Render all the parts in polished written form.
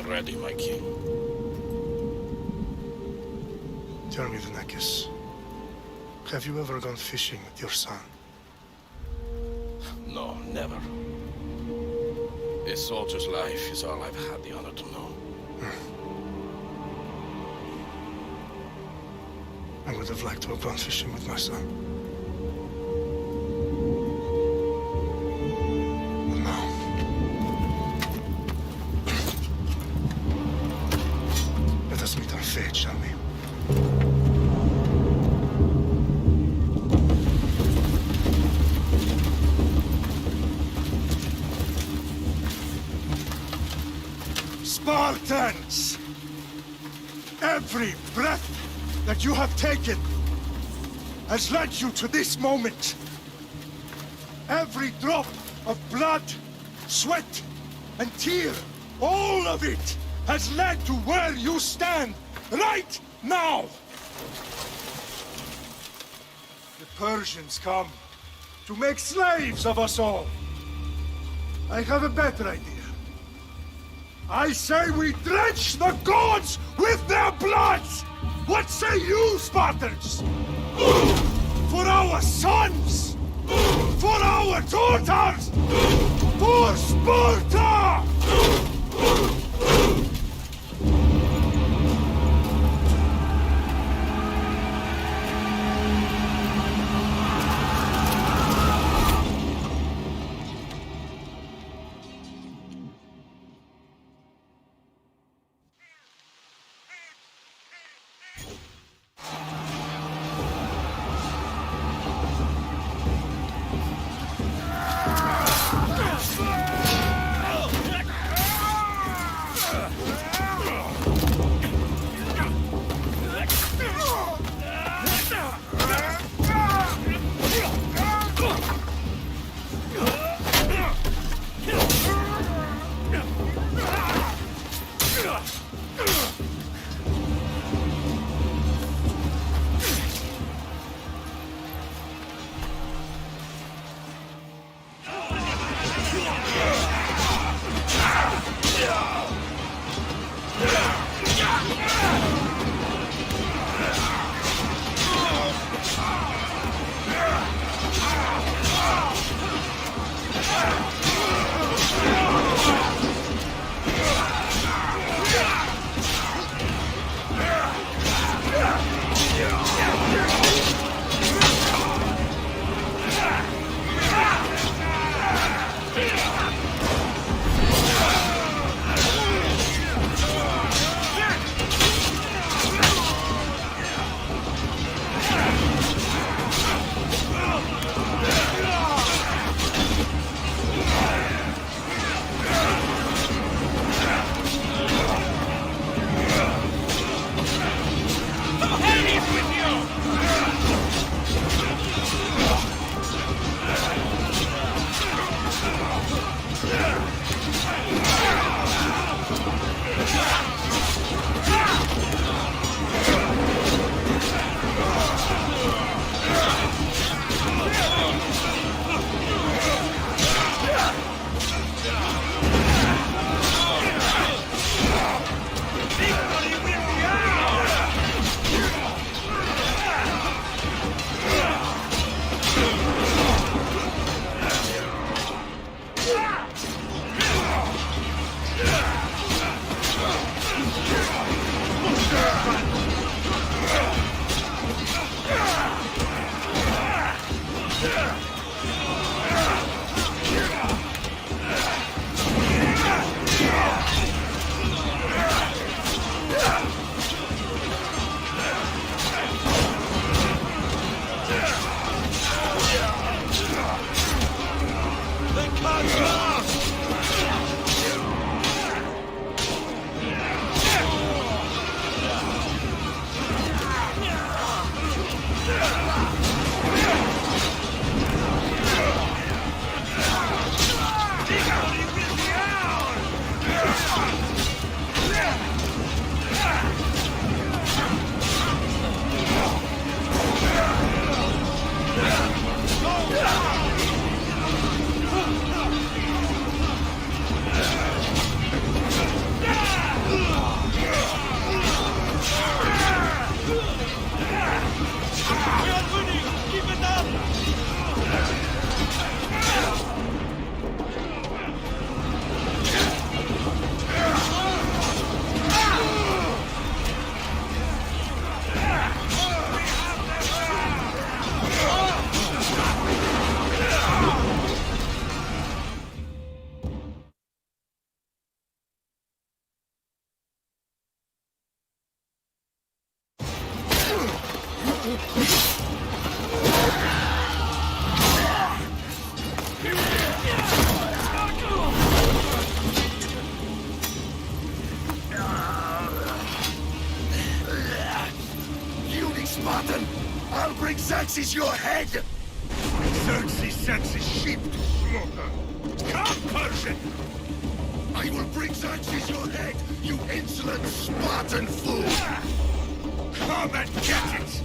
ready, my king. Tell me, Vinakis, have you ever gone fishing with your son? No, never. A soldier's life is all I've had the honor to know. I would have liked to have gone fishing with my son. But no. Let us meet on fate, shall we? Spartans! Every breath that you have taken has led you to this moment. Every drop of blood, sweat, and tear, all of it has led to where you stand right now. The Persians come to make slaves of us all. I have a better idea. I say we drench the gods with their blood! What say you, Spartans? For our sons! For our daughters! For Sparta! Puny Spartan! I'll bring Xerxes your head! Xerxes sends his sheep to slaughter. Come, Persian! I will bring Xerxes your head, you insolent Spartan fool! Come and get it!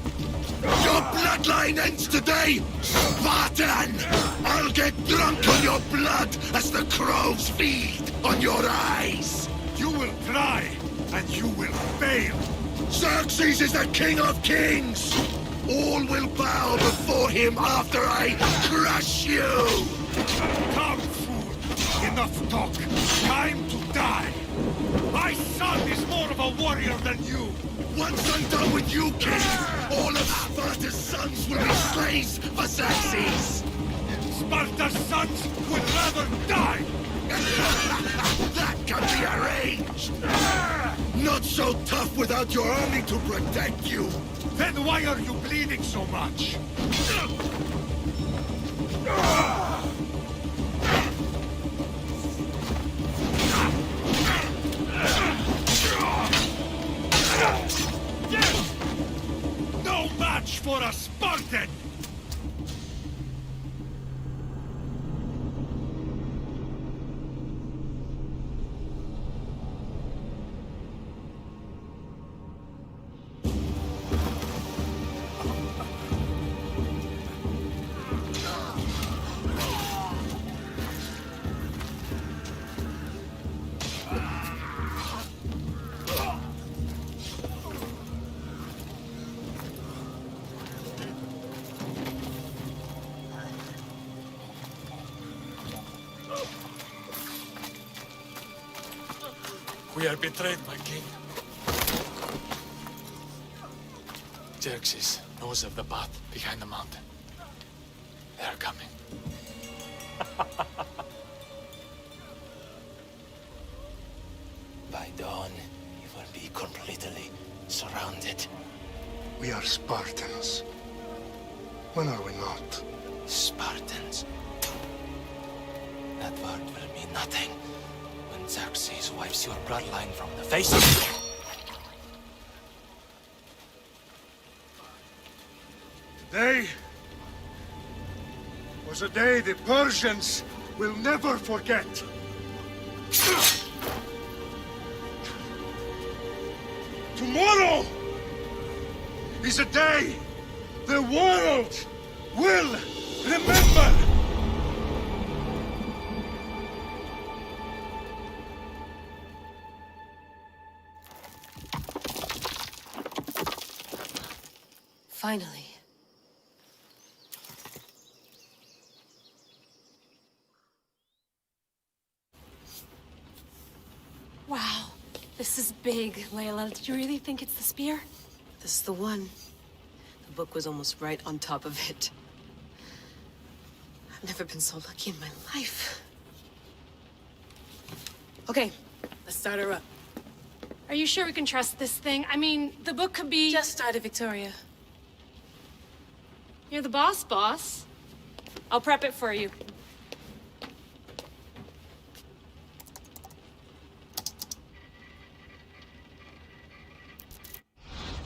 Your bloodline ends today, Spartan! I'll get drunk on your blood as the crows feed on your eyes! You will try, and you will fail. Xerxes is the king of kings! All will bow before him after I crush you! Come, fool! Enough talk. Time to die. My son is more of a warrior than you. Once I'm done with you, king, all of Sparta's sons will be slaves for Xerxes! Sparta's sons would rather die. That can be arranged! Not so tough without your army to protect you! Then why are you bleeding so much? No match for a Spartan! We are betrayed, my king. Xerxes knows of the path behind the mountain. They are coming. By dawn, you will be completely surrounded. We are Spartans. When are we not? Spartans. That word will mean nothing when Xerxes wipes your bloodline from the face of the earth. Today was a day the Persians will never forget. Tomorrow is a day the world will remember. Finally. Wow, this is big, Layla. Did you really think it's the spear? This is the one. The book was almost right on top of it. I've never been so lucky in my life. Okay, let's start her up. Are you sure we can trust this thing? I mean, the book could be... Just started, Victoria. You're the boss, boss. I'll prep it for you.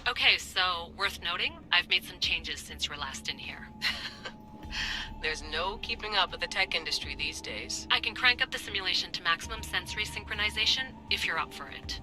Okay, so worth noting, I've made some changes since you were last in here. There's no keeping up with the tech industry these days. I can crank up the simulation to maximum sensory synchronization if you're up for it.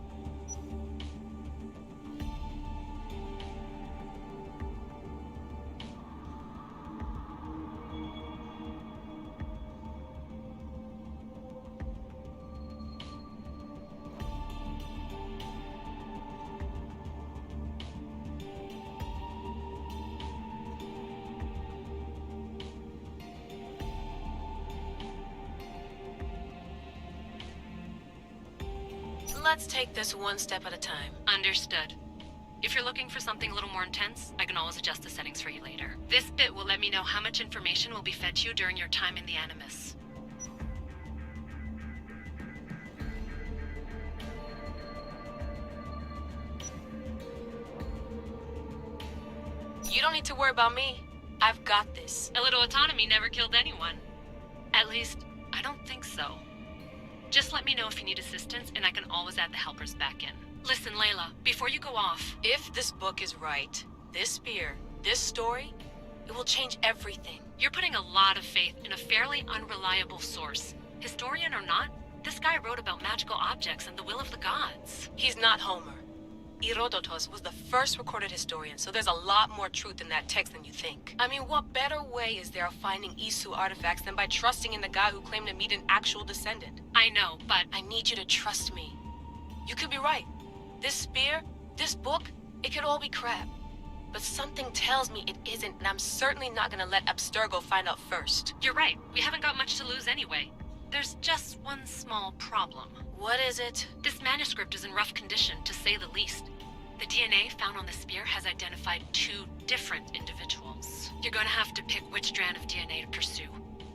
Let's take this one step at a time. Understood. If you're looking for something a little more intense, I can always adjust the settings for you later. This bit will let me know how much information will be fed to you during your time in the Animus. You don't need to worry about me. I've got this. A little autonomy never killed anyone. At least, I don't think so. Just let me know if you need assistance, and I can always add the helpers back in. Listen, Layla, before you go off... If this book is right, this spear, this story, it will change everything. You're putting a lot of faith in a fairly unreliable source. Historian or not, this guy wrote about magical objects and the will of the gods. He's not Homer. Herodotus was the first recorded historian, so there's a lot more truth in that text than you think. I mean, what better way is there of finding Isu artifacts than by trusting in the guy who claimed to meet an actual descendant? I know, but... I need you to trust me. You could be right. This spear, this book, it could all be crap. But something tells me it isn't, and I'm certainly not gonna let Abstergo find out first. You're right. We haven't got much to lose anyway. There's just one small problem. What is it? This manuscript is in rough condition, to say the least. The DNA found on the spear has identified 2 different individuals. You're gonna have to pick which strand of DNA to pursue.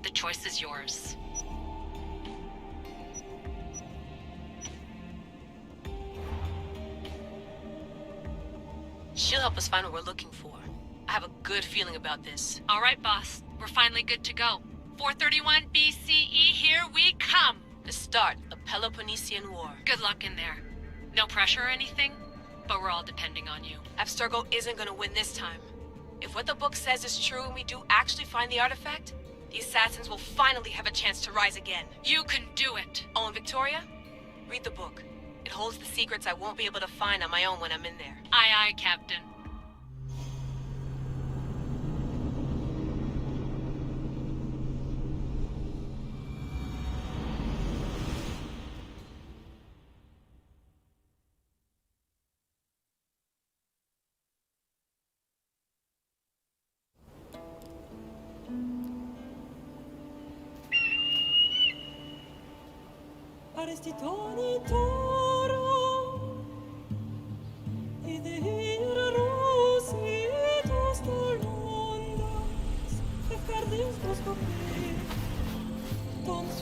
The choice is yours. She'll help us find what we're looking for. I have a good feeling about this. All right, boss. We're finally good to go. 431 BCE, here we come! The start of the Peloponnesian War. Good luck in there. No pressure or anything, but we're all depending on you. Abstergo isn't gonna win this time. If what the book says is true and we do actually find the artifact, the assassins will finally have a chance to rise again. You can do it! Oh, and Victoria? Read the book. It holds the secrets I won't be able to find on my own when I'm in there. Aye, aye, Captain. Arrestitoni toro, idehir rositos tolondas, efkardis boskopi, tons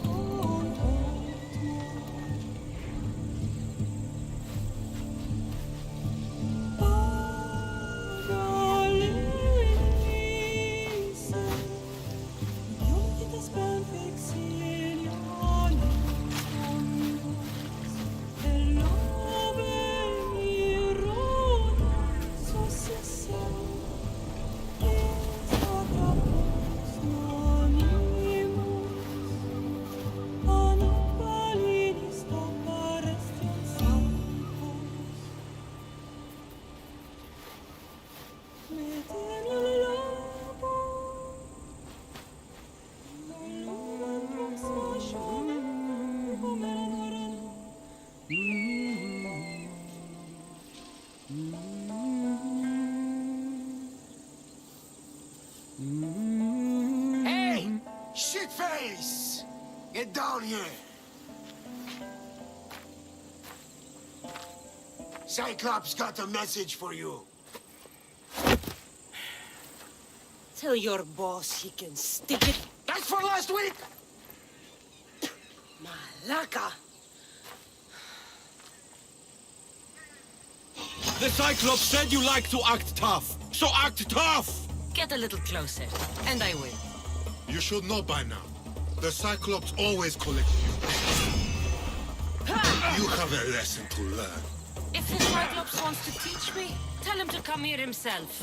Hey! Shitface! Get down here! Cyclops got a message for you. Tell your boss he can stick it. That's for last week! Malaka! The Cyclops said you like to act tough, so act tough! Get a little closer, and I will. You should know by now. The Cyclops always collect you. You have a lesson to learn. If the Cyclops wants to teach me, tell him to come here himself.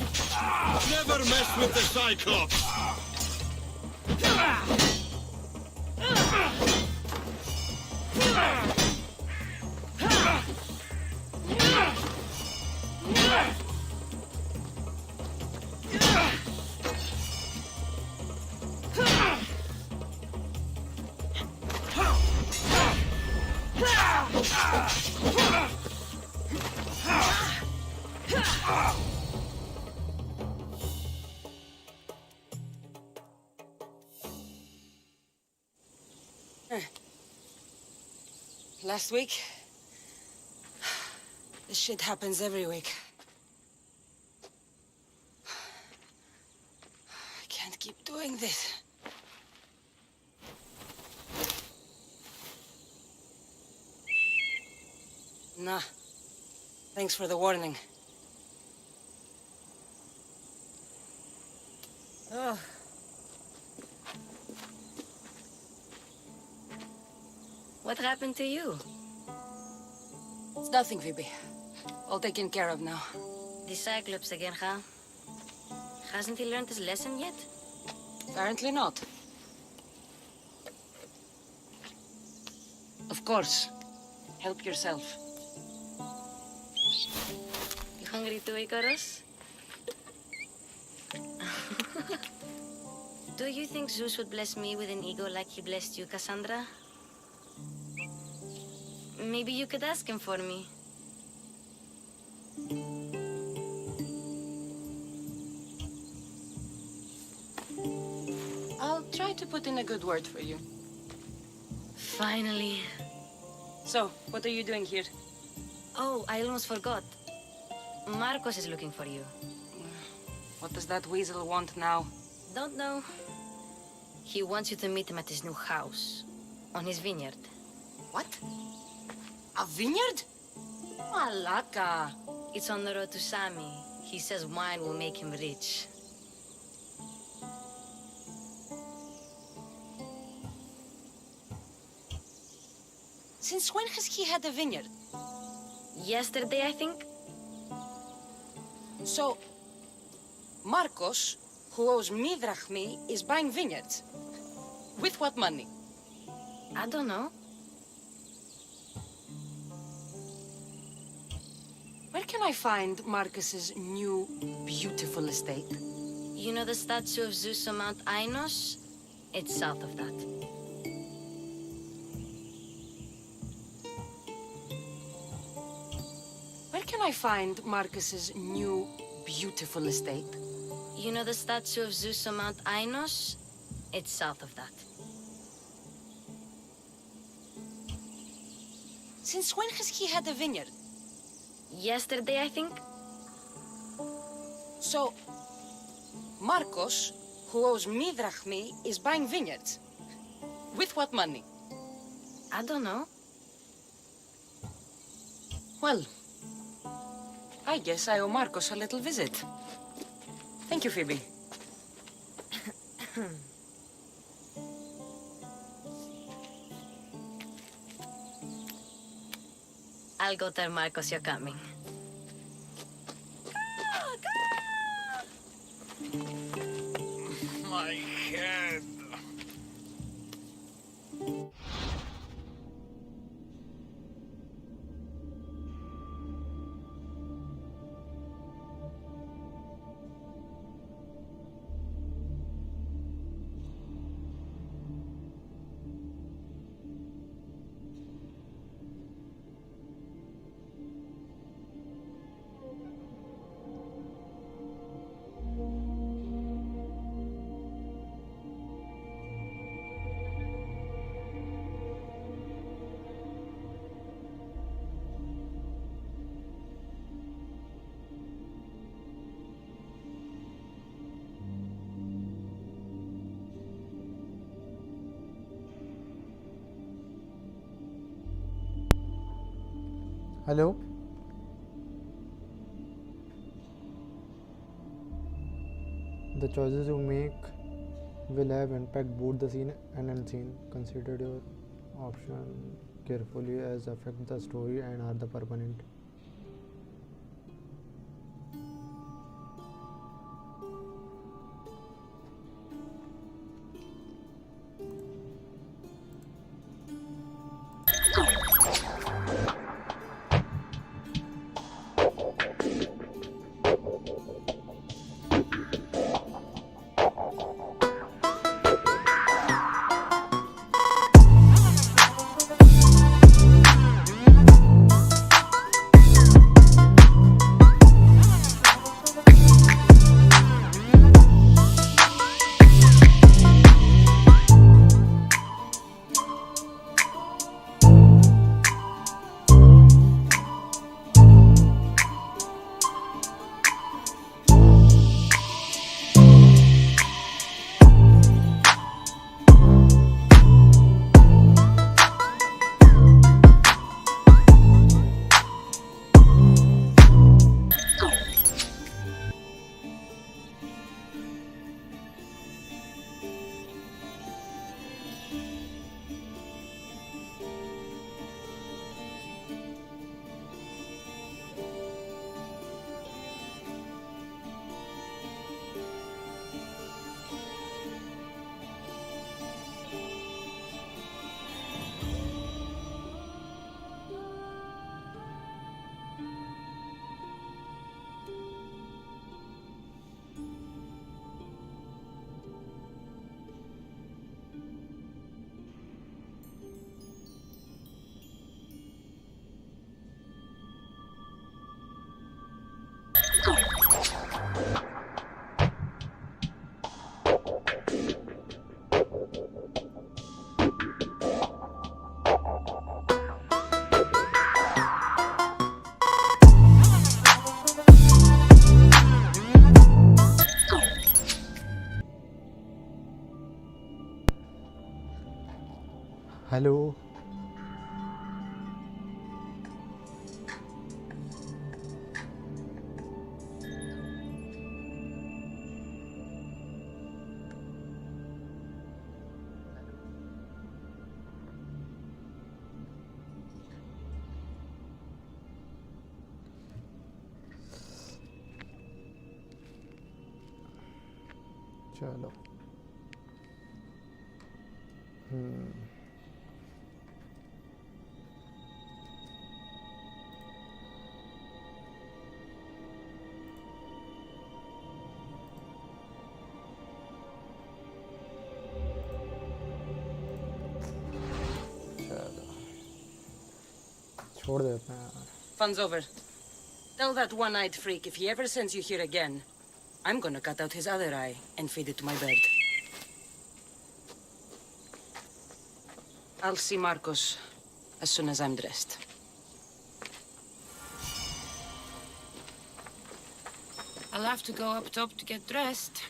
Never mess with the Cyclops! Last week? This shit happens every week. I can't keep doing this. Nah. Thanks for the warning. What happened to you? It's nothing, Phoebe. All taken care of now. The Cyclops again, huh? Hasn't he learned his lesson yet? Apparently not. Of course. Help yourself. You hungry too, Icarus? Do you think Zeus would bless me with an ego like he blessed you, Cassandra? Maybe you could ask him for me. I'll try to put in a good word for you. Finally. So, what are you doing here? Oh, I almost forgot. Marcos is looking for you. What does that weasel want now? Don't know. He wants you to meet him at his new house. On his vineyard. What? A vineyard? Malaka. It's on the road to Sami. He says wine will make him rich. Since when has he had a vineyard? Yesterday, I think? So, Marcos, who owes me drachmi, is buying vineyards. With what money? I don't know. Where can I find Marcus's new, beautiful estate? You know the statue of Zeus on Mount Ainos? It's south of that. Where can I find Marcus's new, beautiful estate? You know the statue of Zeus on Mount Ainos? It's south of that. Since when has he had a vineyard? Yesterday, I think? So, Marcos, who owes me drachmi, is buying vineyards. With what money? I don't know. Well, I guess I owe Marcos a little visit. Thank you, Phoebe. I'll go tell Marcos you're coming. My head. Hello? The choices you make will have impact both the seen and unseen. Consider your option carefully as affect the story and are the permanent. Hello. चलो छोड़ देते हैं यार. Fun's over. Tell that one-eyed freak if he ever sends you here again, I'm gonna cut out his other eye and feed it to my bird. I'll see Marcos as soon as I'm dressed. I'll have to go up top to get dressed.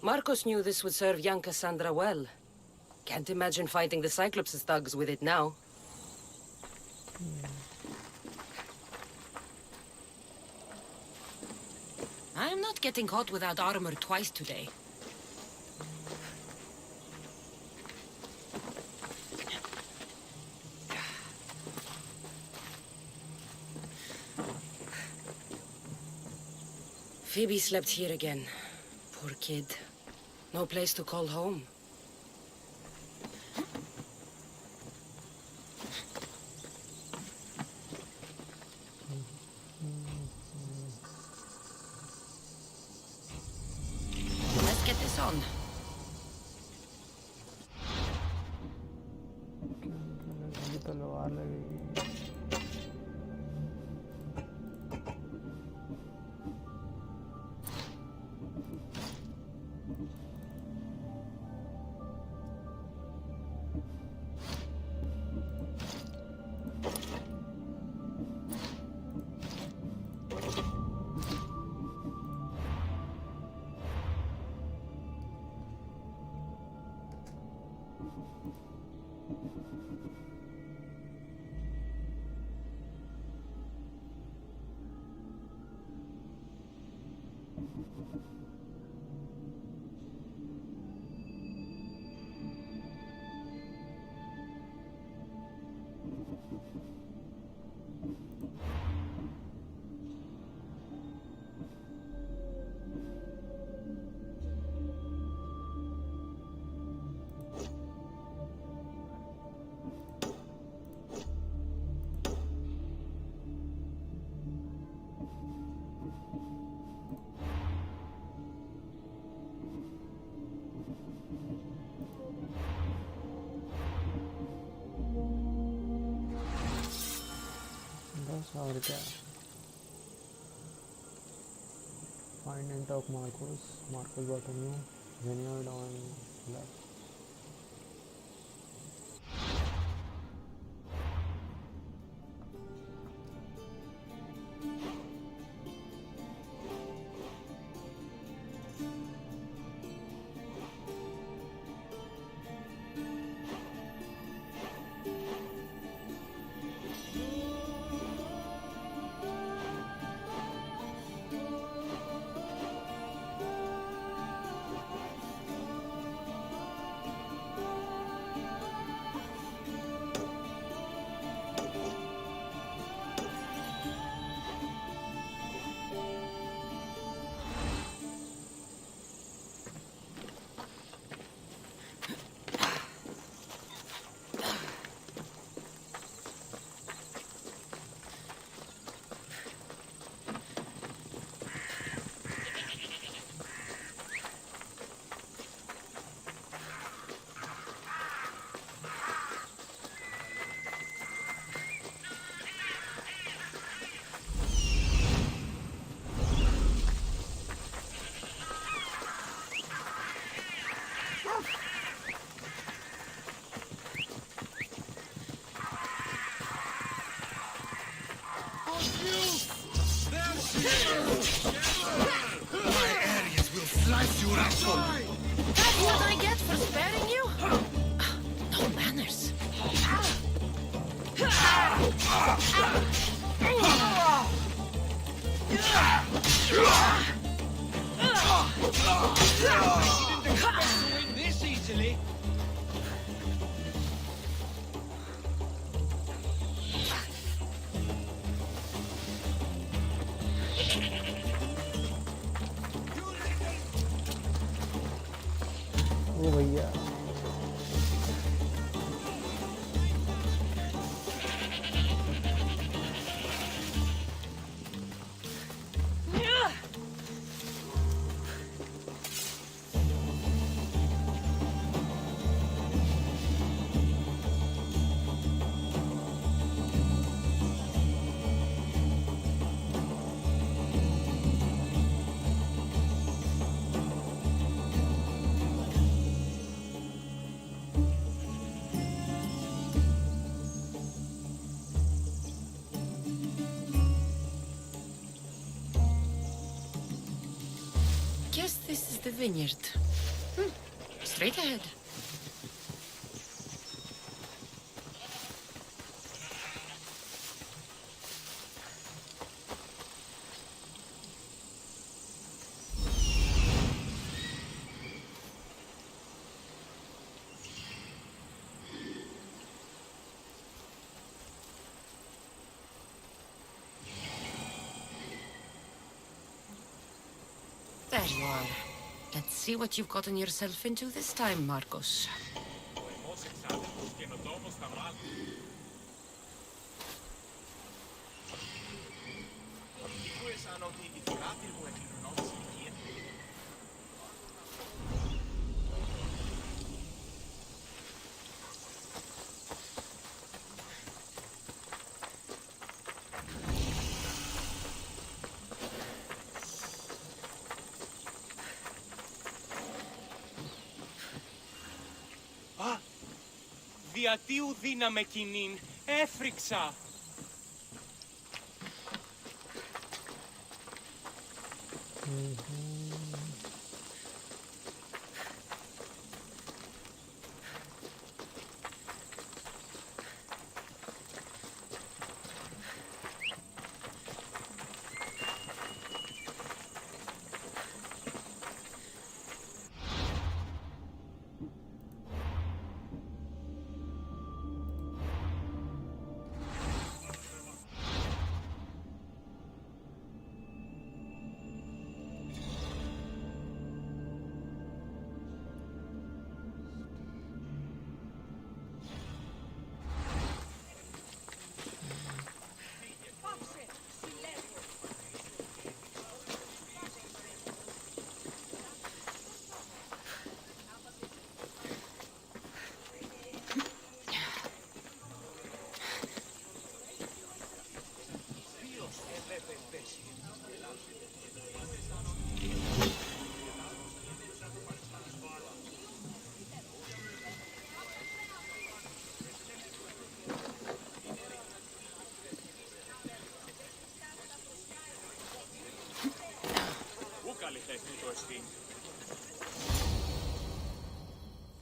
Marcos knew this would serve young Cassandra well. Can't imagine fighting the Cyclops' thugs with it now. I'm not getting caught without armor twice today. Phoebe slept here again. Poor kid. No place to call home. Let's get this on. तलवार लगेगी. और क्या. Find and talk Marcos. Marcos got a new vineyard on left. My areas will slice you up. That's what I get for sparing you? This easily. ओ भैया Guess this is the vineyard. Straight ahead. There you are. Let's see what you've gotten yourself into this time, Marcos. Διατίου δύναμε κοινήν, έφρυξα.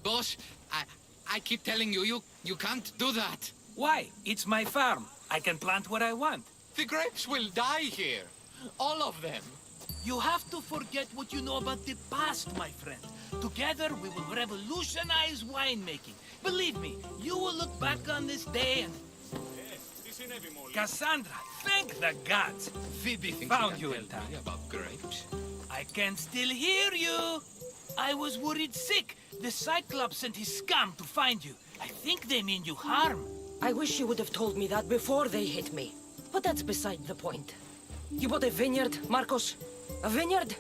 Boss, I keep telling you, you can't do that. Why? It's my farm. I can plant what I want. The grapes will die here. All of them. You have to forget what you know about the past, my friend. Together, we will revolutionize winemaking. Believe me, you will look back on this day and... Cassandra, thank the gods. Phoebe thinks found she you can in tell time. me about grapes. I can still hear you. I was worried sick. The Cyclops and his scum to find you. I think they mean you harm. I wish you would have told me that before they hit me. But that's beside the point. You bought a vineyard, Marcos? A vineyard?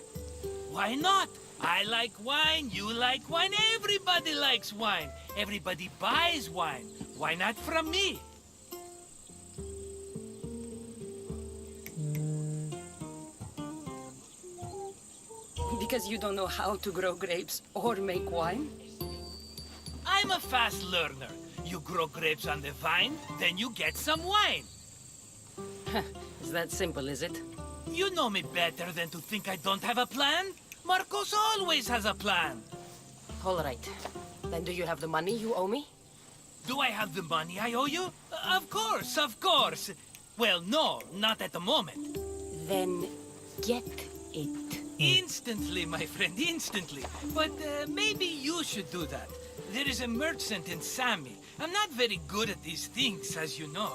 Why not? I like wine, you like wine, everybody likes wine. Everybody buys wine. Why not from me? Because you don't know how to grow grapes or make wine? I'm a fast learner. You grow grapes on the vine, then you get some wine. Is that simple, is it? You know me better than to think I don't have a plan. Marcos always has a plan. All right. Then do you have the money you owe me? Do I have the money I owe you? Of course, of course. Well, no, not at the moment. Then get it. Instantly, my friend, instantly. But maybe you should do that. There is a merchant in Sami. I'm not very good at these things, as you know.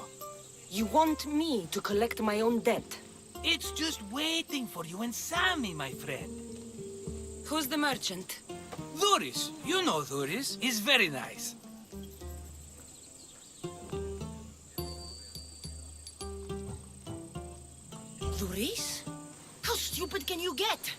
You want me to collect my own debt? It's just waiting for you in Sami, my friend. Who's the merchant? Dhuris. You know Dhuris. He's very nice. Dhuris? How stupid can you get?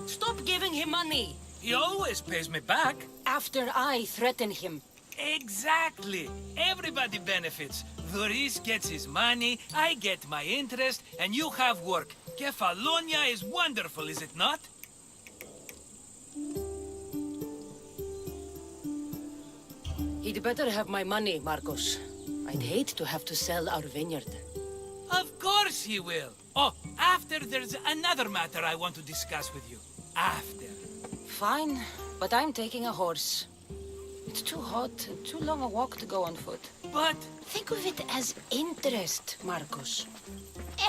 Stop giving him money! He always pays me back. After I threaten him. Exactly. Everybody benefits. Dhuris gets his money, I get my interest, and you have work. Kefalonia is wonderful, is it not? He'd better have my money, Marcos. I'd hate to have to sell our vineyard. Of course he will. Oh, after there's another matter I want to discuss with you. After. Fine, but I'm taking a horse. It's too hot and too long a walk to go on foot. But... think of it as interest, Marcos.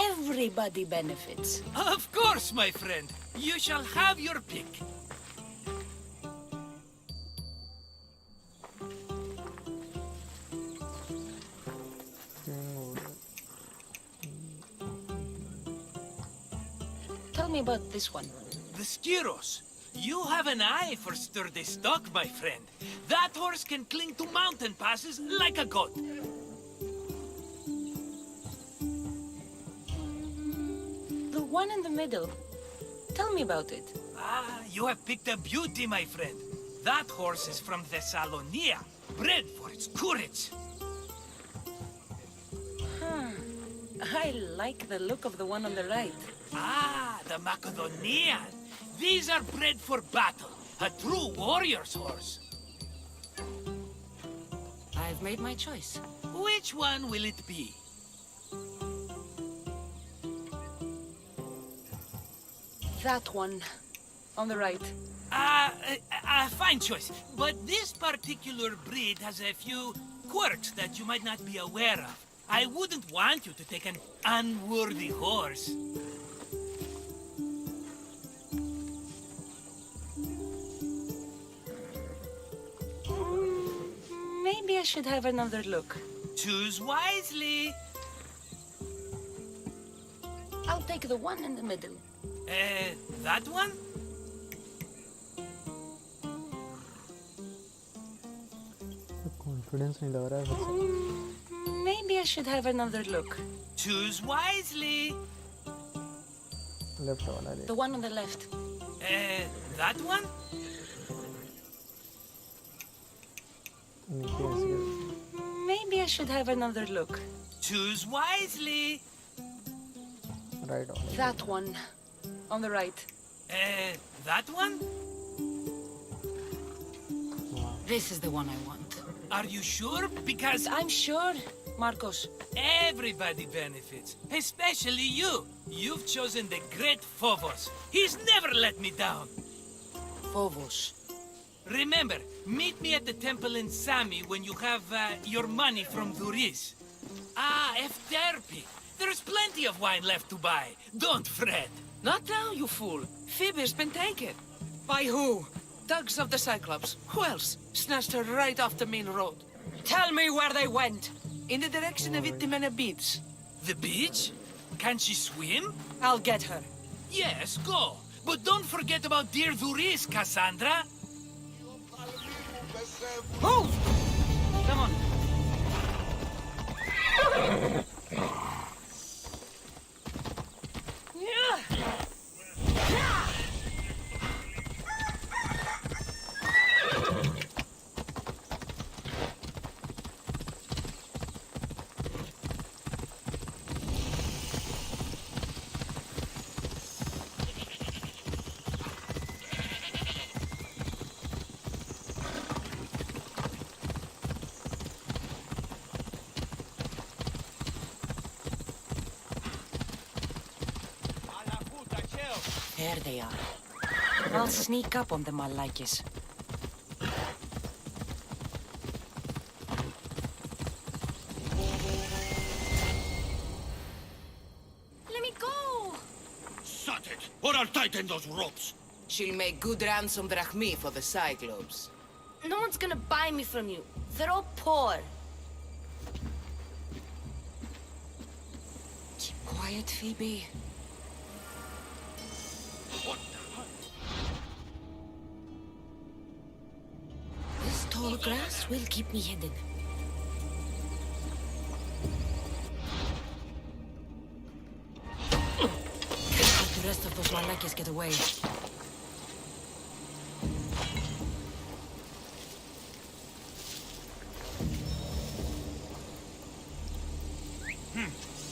Everybody benefits. Of course, my friend. You shall have your pick. Tell me about this one. The Skiros. You have an eye for sturdy stock, my friend. That horse can cling to mountain passes like a goat. The one in the middle. Tell me about it. Ah, you have picked a beauty, my friend. That horse is from Thessalonia, bred for its courage. I like the look of the one on the right. Ah, the Macedonian. These are bred for battle. A true warrior's horse. I've made my choice. Which one will it be? That one. On the right. Fine choice. But this particular breed has a few quirks that you might not be aware of. I wouldn't want you to take an unworthy horse. Maybe I should have another look. Choose wisely. I'll take the one in the middle. That one? Confidence नहीं लग रहा है फिर से. Maybe I should have another look. Choose wisely. Left वाला ले. The one on the left. That one? नीचे ऐसे. Maybe I should have another look. Choose wisely. Right वाला. That one. On the right. That one? This is the one I want. Are you sure? Because I'm sure, Marcos. everybody benefits, especially you. You've chosen the great Phobos. He's never let me down. Phobos. Remember, meet me at the temple in Sami when you have your money from Dhuris. Ah, Efterpi. There's plenty of wine left to buy. Don't fret. Not now, you fool. Phoebe's been taken. By who? Thugs of the Cyclops. Who else? Snatched her right off the main road. Tell me where they went. In the direction of Itimena Beach. The beach? Can she swim? I'll get her. Yes, go. But don't forget about dear Dhuris, Cassandra. Move! Come on. There they are. I'll sneak up on them, Malakis. Sot it, or I'll tighten those ropes. She'll make good ransom drachmi for the Cyclops. No one's gonna buy me from you. They're all poor. Keep quiet, Phoebe. What the hell? This tall grass will keep me hidden. Can't let the rest of those Malakis get away.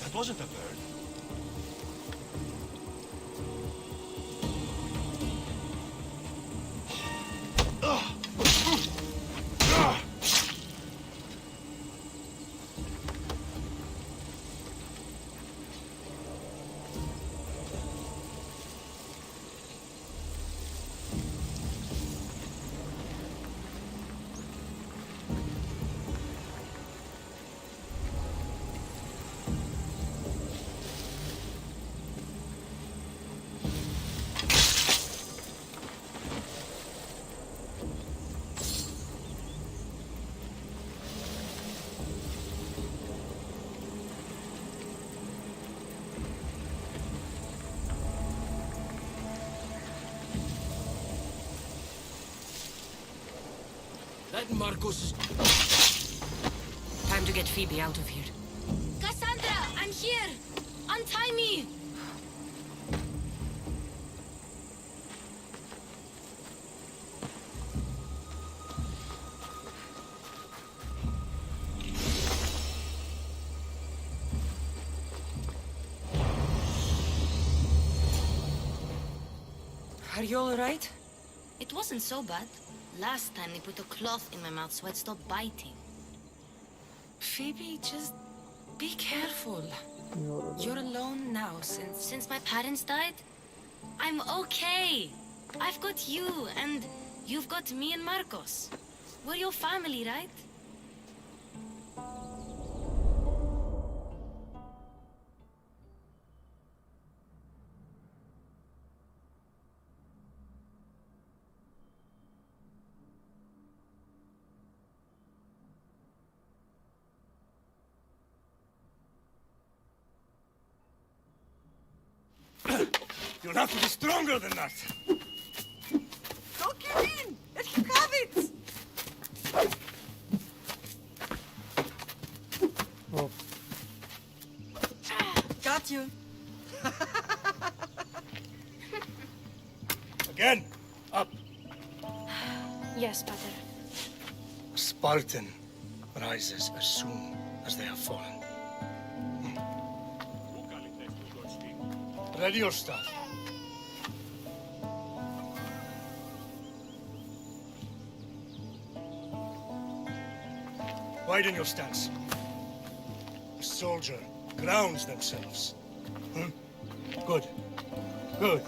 That wasn't a bird. That Marcus... Time to get Phoebe out of here. Cassandra, I'm here! Untie me! Are you alright? It wasn't so bad. Last time they put a cloth in my mouth so I'd stop biting. Phoebe, just be careful. You're alone now Since my parents died? I'm okay. I've got you, and you've got me and Marcos. We're your family, right? You'll have to be stronger than that. Don't give in! Let him have it! Oh. Got you. Again, up. Yes, Pater. Spartan rises as soon as they have fallen. Ready your stuff. Widen your stance. A soldier grounds themselves. Good. Good.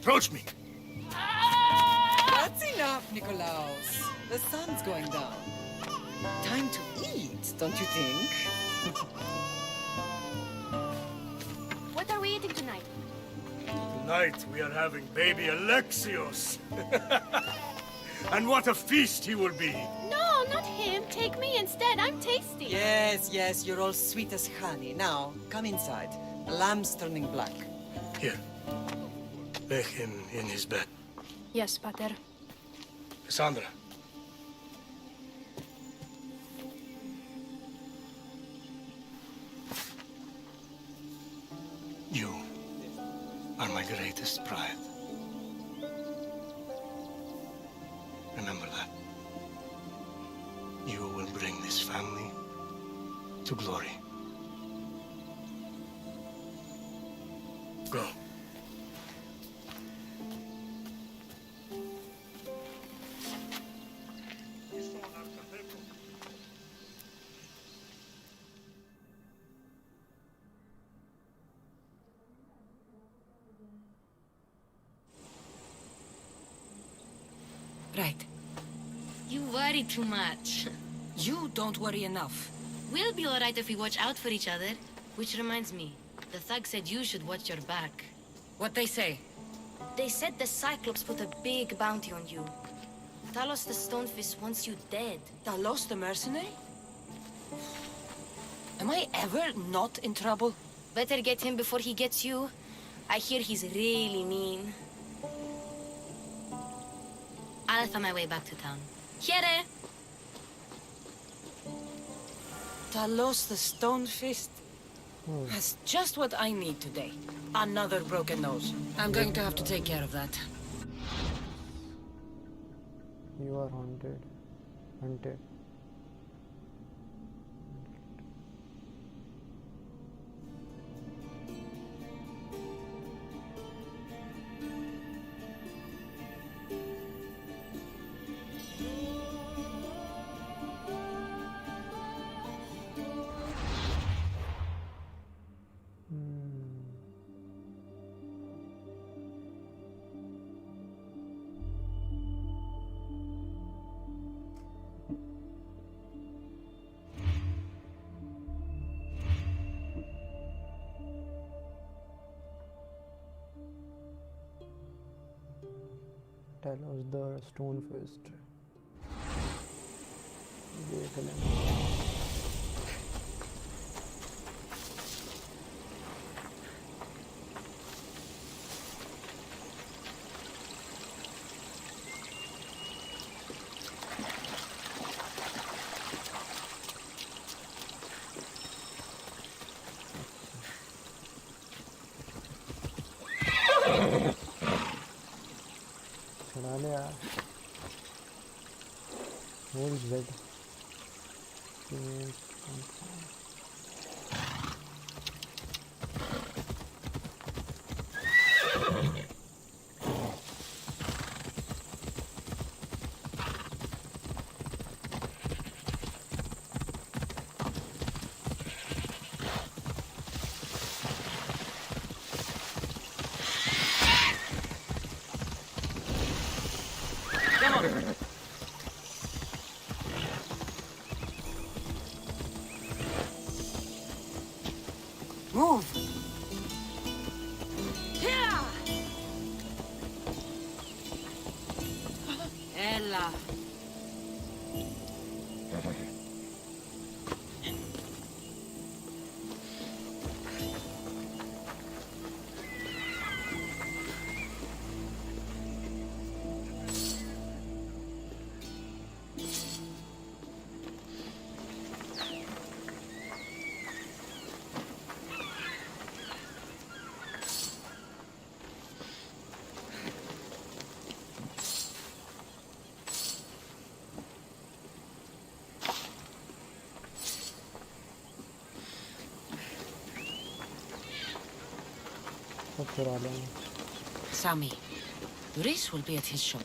Approach me. That's enough, Nikolaos. The sun's going down. Time to eat, don't you think? What are we eating tonight? Tonight we are having baby Alexios. And what a feast he will be. No, not him. Take me instead. I'm tasty. Yes, yes, you're all sweet as honey. Now, come inside. The lamb's turning black. Here. Lay him in his bed. Yes, Pater. Cassandra. You are my greatest pride. Remember that. You will bring this family to glory. Go. Right. You worry too much. You don't worry enough. We'll be alright if we watch out for each other. Which reminds me, the thug said you should watch your back. What they say? They said the Cyclops put a big bounty on you. Talos the Stonefist wants you dead. Talos the mercenary? Am I ever not in trouble? Better get him before he gets you. I hear he's really mean. I'll find my way back to town. Khele! Talos the Stonefist? That's just what I need today. Another broken nose. I'm going to have to take care of that. You are haunted. Hunted. Talos the Stonefist. देख लेंगे. चढ़ा ले यार. Hold Z. Move! Here! Ella. Sami, Duris will be at his shop.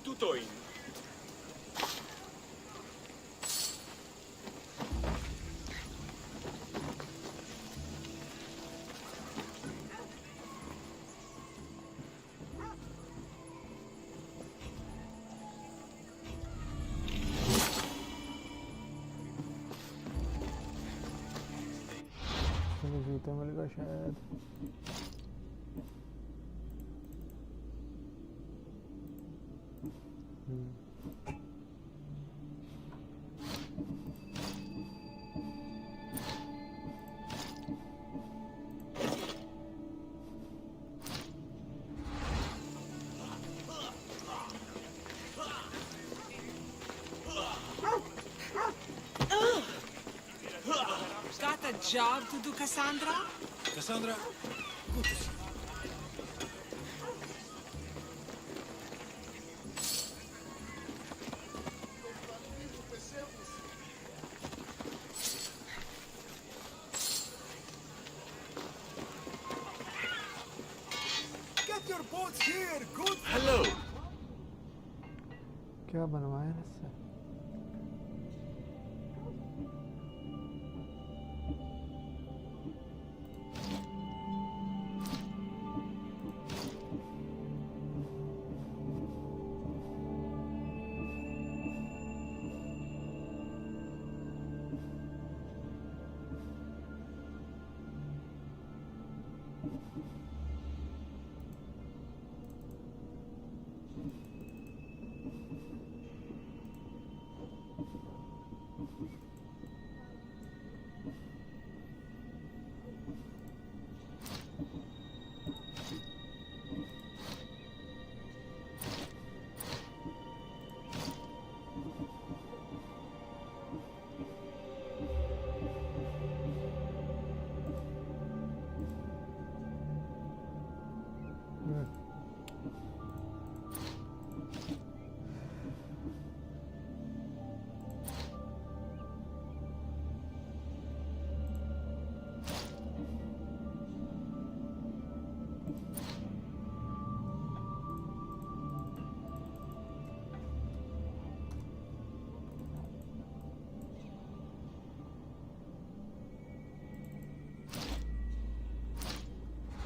Tutto in. जूते मिलेगा शायद. Got a job to do, Cassandra? Cassandra, good to see you. boats here. Good. Hello. क्या बनवाया है इससे?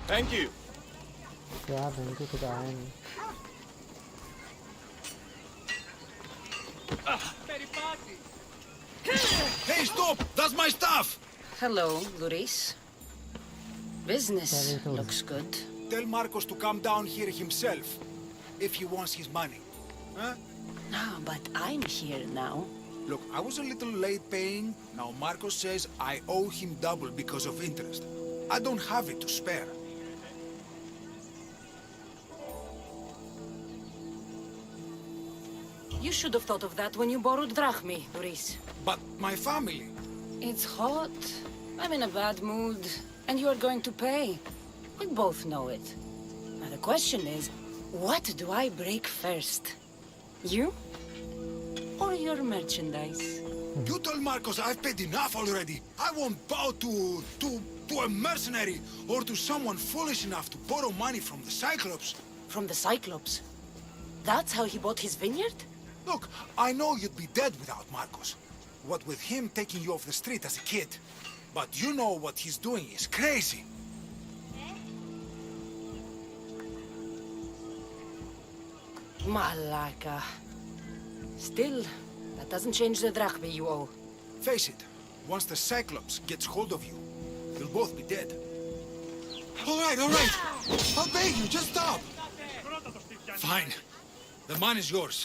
Thank you. क्या thank you कुछ आया नहीं. Hey, stop! That's my stuff! Hello, Luis. Business looks good. Tell Marcos to come down here himself, if he wants his money. Huh? No, but I'm here now. Look, I was a little late paying. Now Marcos says I owe him double because of interest. I don't have it to spare. You should have thought of that when you borrowed drachmi, Luis. But my family... It's hot. I'm in a bad mood. And you're going to pay. We both know it. Now the question is, what do I break first? You? Or your merchandise? You told Marcos I've paid enough already. I won't bow to a mercenary or to someone foolish enough to borrow money from the Cyclops. From the Cyclops? That's how he bought his vineyard? Look, I know you'd be dead without Marcos. What with him taking you off the street as a kid. But you know what he's doing is crazy. Malaka. Still, that doesn't change the drachmi you owe. Face it, once the Cyclops gets hold of you, you'll both be dead. All right. I'll beg you, just stop. Fine. The money's yours.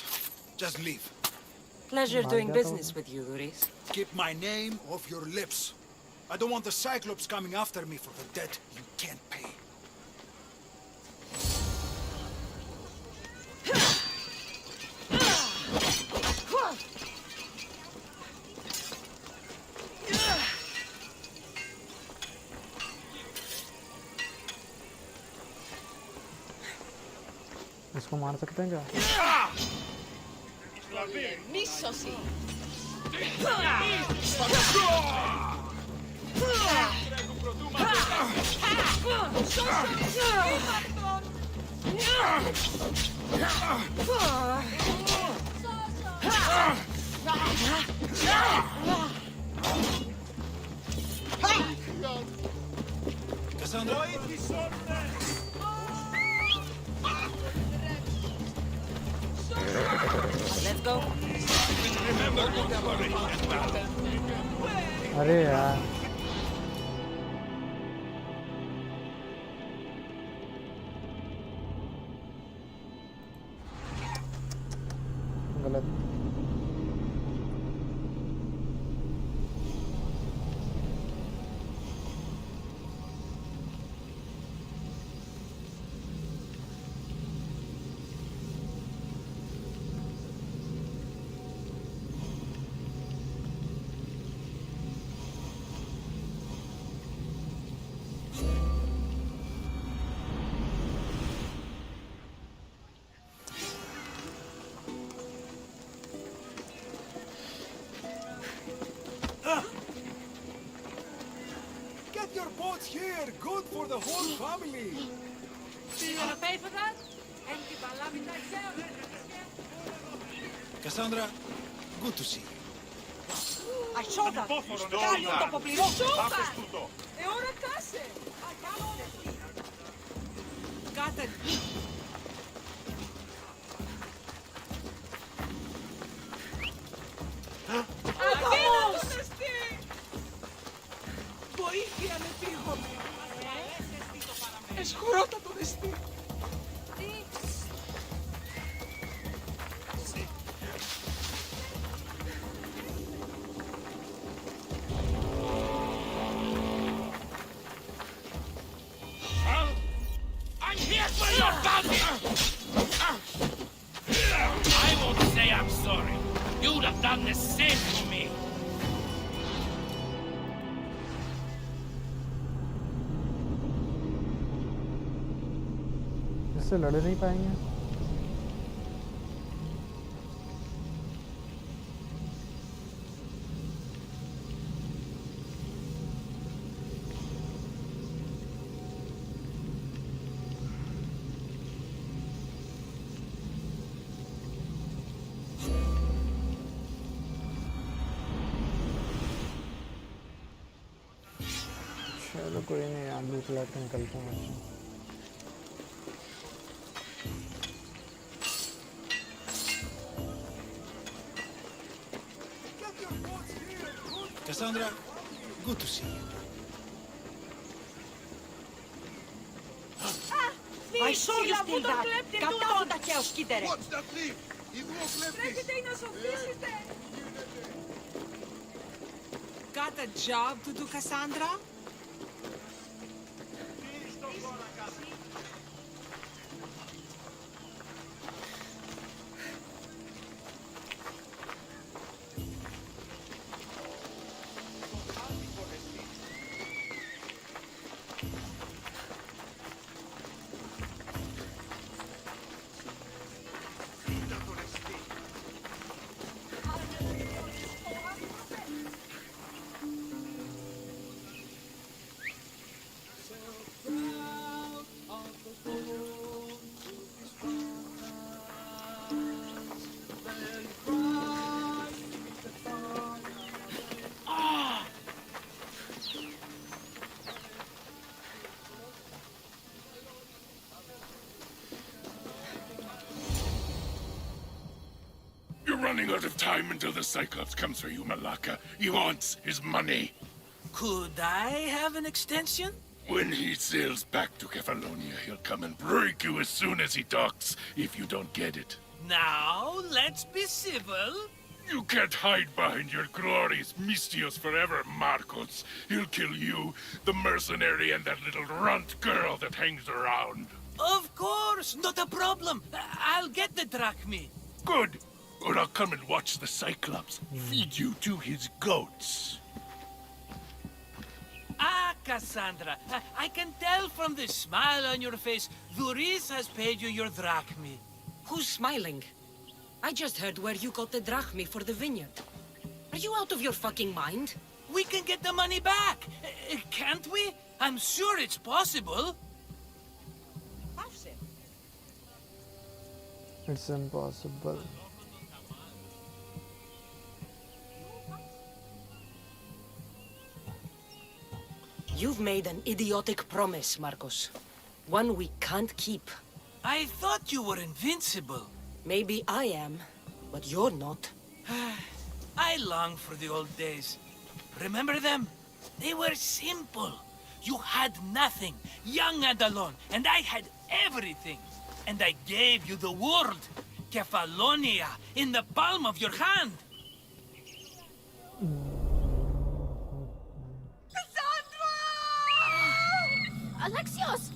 Just leave. Pleasure doing business with you, Luis. Keep my name off your lips. I don't want the Cyclops coming after me for the debt you can't pay. इसको मार सकते हैं क्या? Cassandra? Let's go. अरे यार गलत. Get your boats here. Good for the whole family. You gonna pay for that? Cassandra, good to see you. Ασόδα! Κάλλιο το αποπληρώ! Εώρα κάσε! Κάτε! Αγένος! Βοήθεια με πήγομαι! Εσχωρότατο δεστή! I'm here for your bounty! I won't say I'm sorry. You'd have done the same to me. इससे लड़ नहीं पाएंगे चलो कोई नहीं आप भी flat निकलते हैं Cassandra, good to see you. I saw you steal that! Κατάω τα χέος, κοίτερε! What's that thief? Πρέπει να σοφίσετε! Got a job to do, Cassandra? You're running out of time until the Cyclops comes for you, Malaka. He wants his money. Could I have an extension? When he sails back to Kefalonia, he'll come and break you as soon as he docks, if you don't get it. Now, let's be civil. You can't hide behind your glorious Mistios forever, Marcos. He'll kill you, the mercenary, and that little runt girl that hangs around. Of course, not a problem. I'll get the drachmi. Good. Or I'll come and watch the Cyclops feed you to his goats. Ah, Cassandra, I can tell from the smile on your face, Duris has paid you your drachmi. Who's smiling? I just heard where you got the drachmi for the vineyard. Are you out of your fucking mind? We can get the money back, can't we? I'm sure it's possible. It's impossible. You've made an idiotic promise, Marcos. One we can't keep. I thought you were invincible. Maybe I am, but you're not. I long for the old days. Remember them? They were simple. You had nothing, young and alone, and I had everything. And I gave you the world, Kefalonia, in the palm of your hand. Alexios!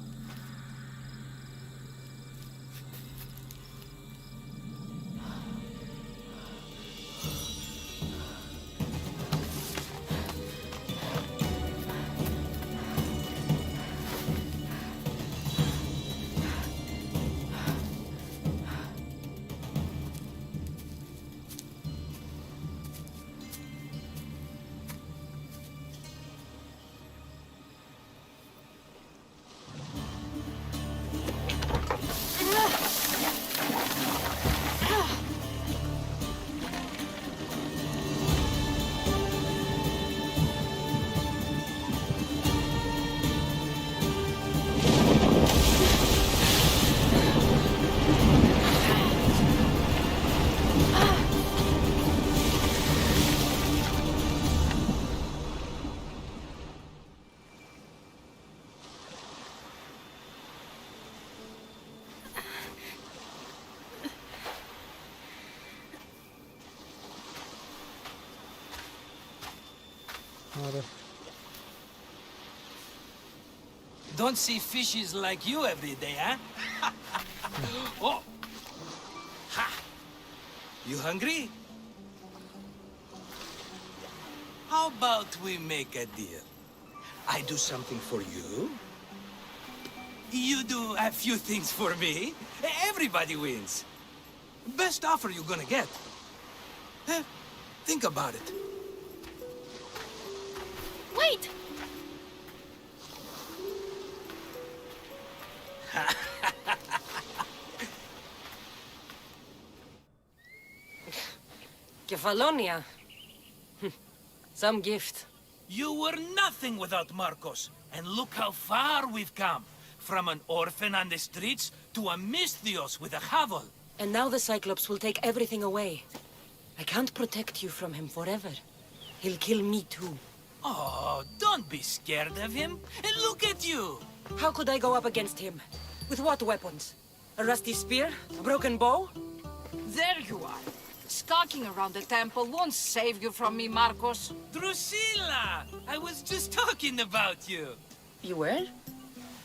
Don't see fishes like you every day, huh? Oh! Ha! You hungry? How about we make a deal? I do something for you. You do a few things for me. Everybody wins. Best offer you're gonna get. Think about it. Wait! Kefalonia. Some gift. You were nothing without Marcos. And look how far we've come. From an orphan on the streets to a Misthios with a hovel. And now the Cyclops will take everything away. I can't protect you from him forever. He'll kill me too. Oh, don't be scared of him. And look at you. How could I go up against him? With what weapons? A rusty spear? A broken bow? There you are. Skulking around the temple won't save you from me, Marcos. Drusilla! I was just talking about you. You were?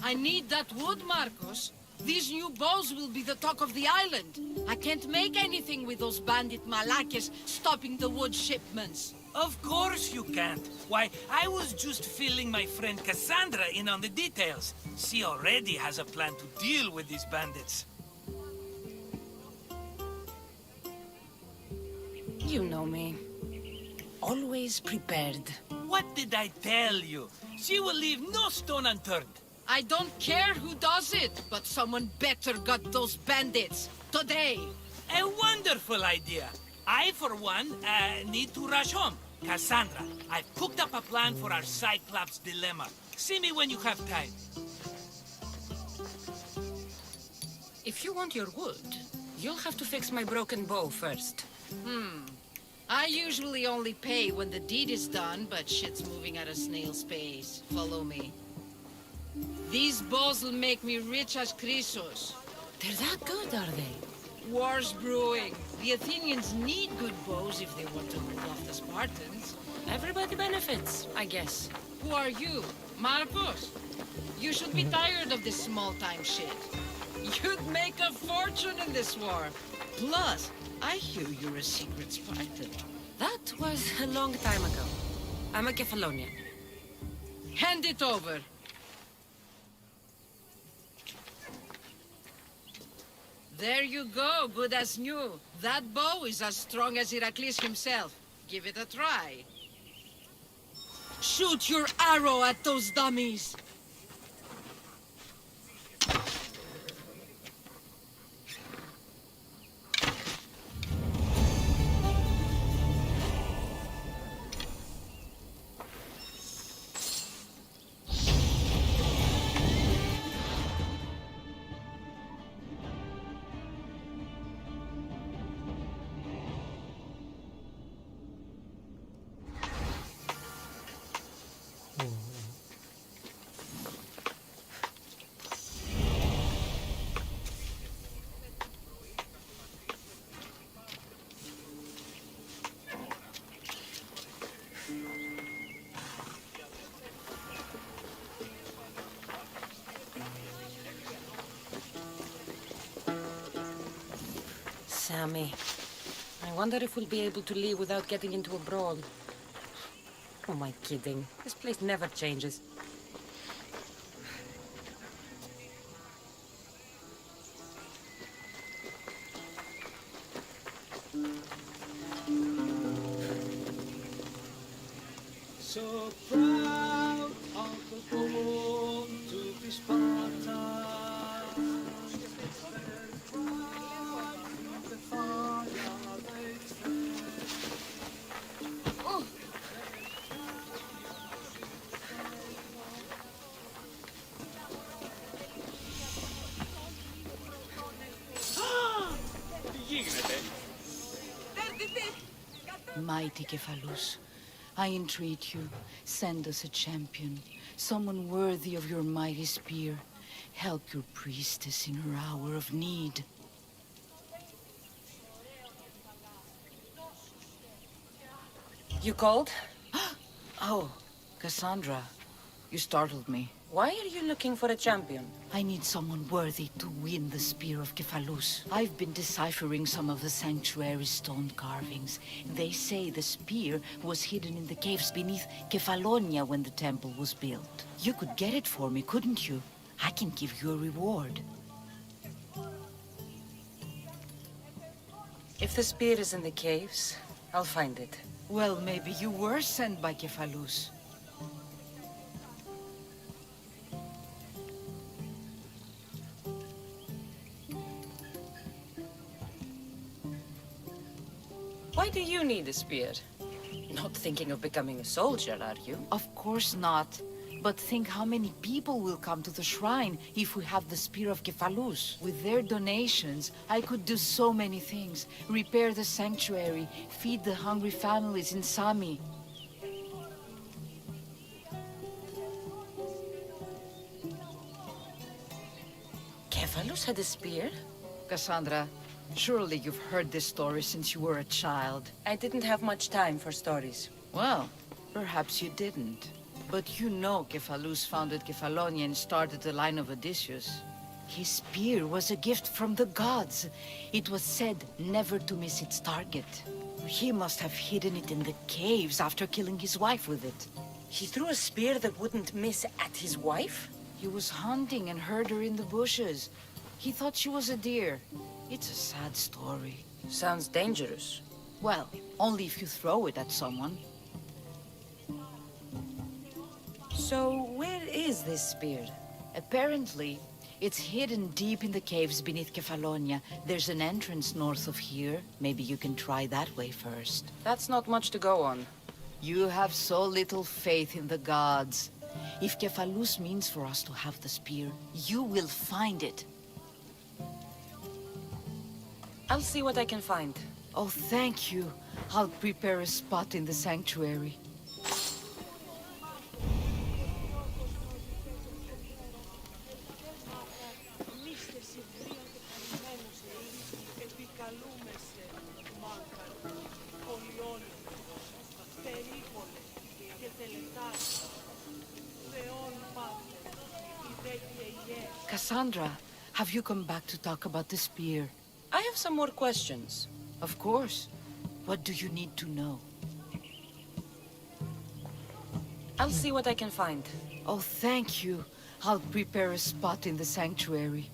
I need that wood, Marcos. These new bows will be the talk of the island. I can't make anything with those bandit malakes stopping the wood shipments. Of course you can't. Why, I was just filling my friend Cassandra in on the details. She already has a plan to deal with these bandits. You know me. Always prepared. What did I tell you? She will leave no stone unturned. I don't care who does it, but someone better got those bandits. Today. A wonderful idea. I, for one, need to rush home. Cassandra, I've cooked up a plan for our Cyclops dilemma. See me when you have time. If you want your wood, you'll have to fix my broken bow first. I usually only pay when the deed is done, but shit's moving at a snail's pace. Follow me. These bows will make me rich as Chrysos. They're that good, are they? War's brewing. The Athenians need good bows if they want to hold off the Spartans. Everybody benefits, I guess. Who are you? Marcos? You should be tired of this small-time shit. You'd make a fortune in this war. Plus, I hear you're a secret Spartan. That was a long time ago. I'm a Kefalonian. Hand it over. There you go, good as new. That bow is as strong as Heracles himself. Give it a try. Shoot your arrow at those dummies! Sammy. I wonder if we'll be able to leave without getting into a brawl. Who am I kidding? This place never changes. So proud of the born to be Spartan. Mighty Cephalus, I entreat you, send us a champion, someone worthy of your mighty spear. Help your priestess in her hour of need. You called? Oh, Cassandra. You startled me. Why are you looking for a champion? I need someone worthy to win the Spear of Kephalus. I've been deciphering some of the sanctuary's stone carvings. They say the spear was hidden in the caves beneath Kefalonia when the temple was built. You could get it for me, couldn't you? I can give you a reward. If the spear is in the caves, I'll find it. Well, maybe you were sent by Kephalus. Why do you need a spear? Not thinking of becoming a soldier, are you? Of course not. But think how many people will come to the shrine if we have the Spear of Kephalus. With their donations, I could do so many things. Repair the sanctuary, feed the hungry families in Sami. Kephalus had a spear? Cassandra, surely you've heard this story since you were a child. I didn't have much time for stories. Well, perhaps you didn't. But you know Kephalus founded Kefalonia and started the line of Odysseus. His spear was a gift from the gods. It was said never to miss its target. He must have hidden it in the caves after killing his wife with it. He threw a spear that wouldn't miss at his wife? He was hunting and heard her in the bushes. He thought she was a deer. It's a sad story. Sounds dangerous. Well, only if you throw it at someone. So, where is this spear? Apparently, it's hidden deep in the caves beneath Kefalonia. There's an entrance north of here. Maybe you can try that way first. That's not much to go on. You have so little faith in the gods. If Kephalus means for us to have the spear, you will find it. I'll see what I can find. Oh, thank you. I'll prepare a spot in the sanctuary. Cassandra, have you come back to talk about the spear? I have some more questions. Of course. What do you need to know? I'll see what I can find. Oh, thank you. I'll prepare a spot in the sanctuary.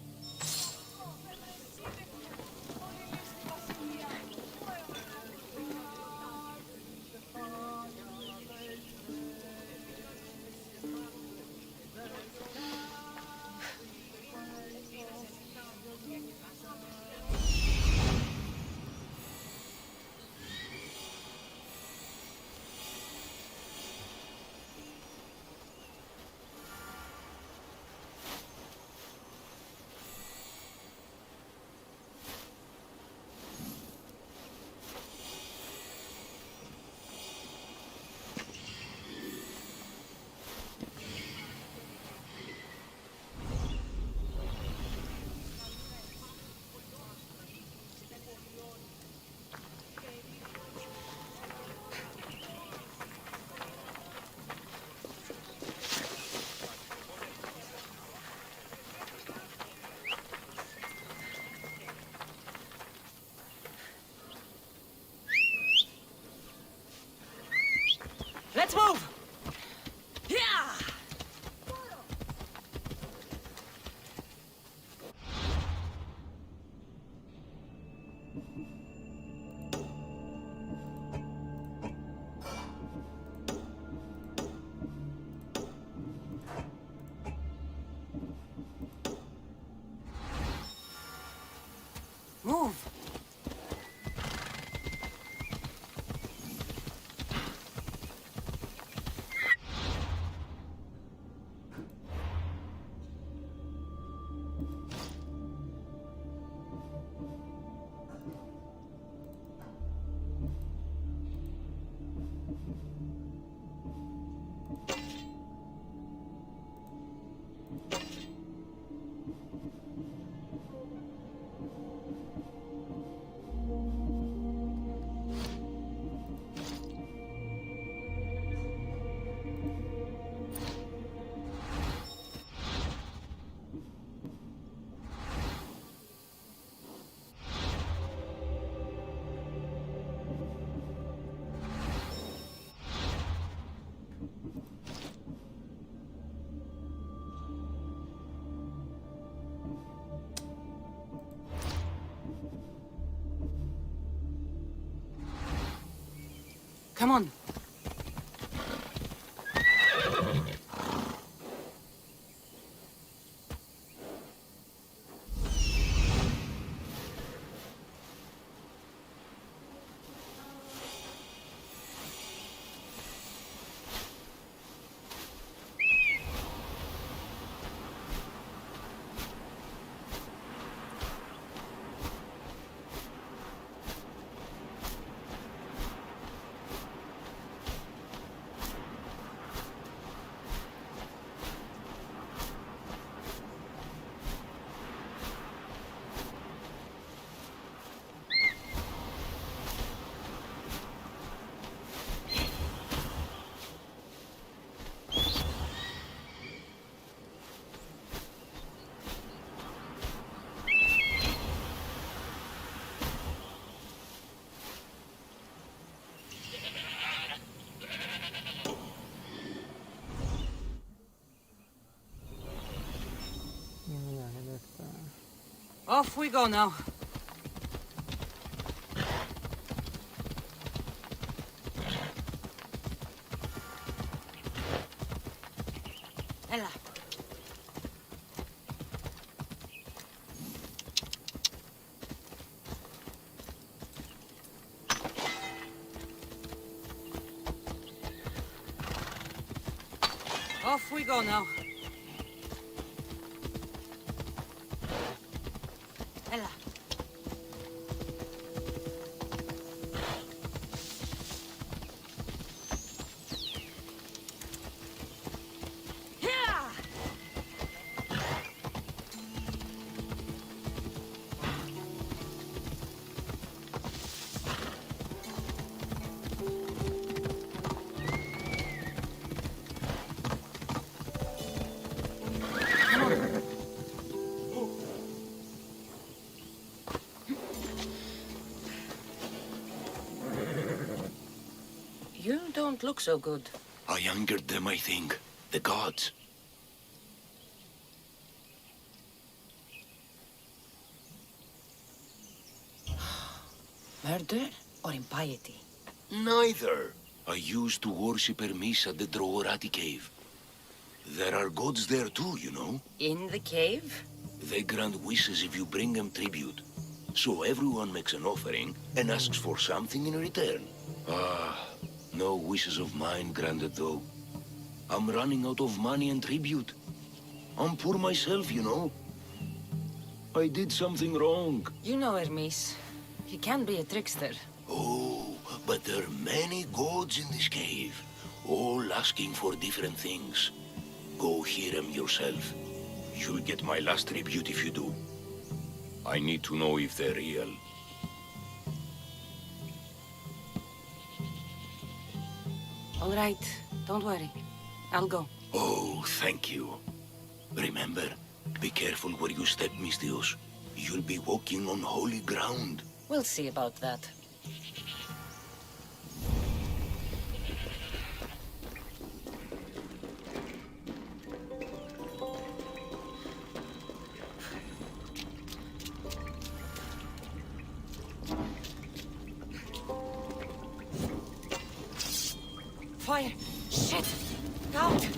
Let's move! Yeah! Move! Come on. Off we go now. Ella. Off we go now. Ella. You don't look so good. I angered them, I think. The gods. Murder or impiety? Neither. I used to worship Hermes at the Droorati cave. There are gods there too, you know. In the cave? They grant wishes if you bring them tribute. So everyone makes an offering and asks for something in return. No wishes of mine granted though. I'm running out of money and tribute. I'm poor myself, you know. I did something wrong. You know Hermes. He can be a trickster. Oh, but there are many gods in this cave, all asking for different things. Go hear them yourself. You'll get my last tribute if you do. I need to know if they're real. All right, don't worry. I'll go. Oh, thank you. Remember, be careful where you step, Mistios. You'll be walking on holy ground. We'll see about that. Fire! Shit! Out!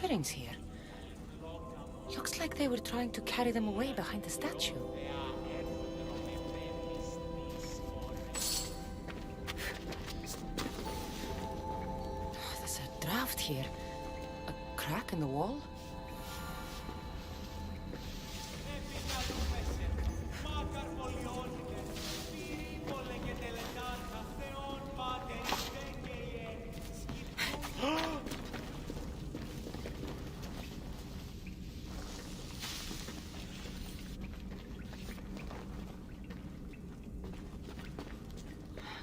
gatherings here. Looks like they were trying to carry them away behind the statue. There's a draft here. A crack in the wall?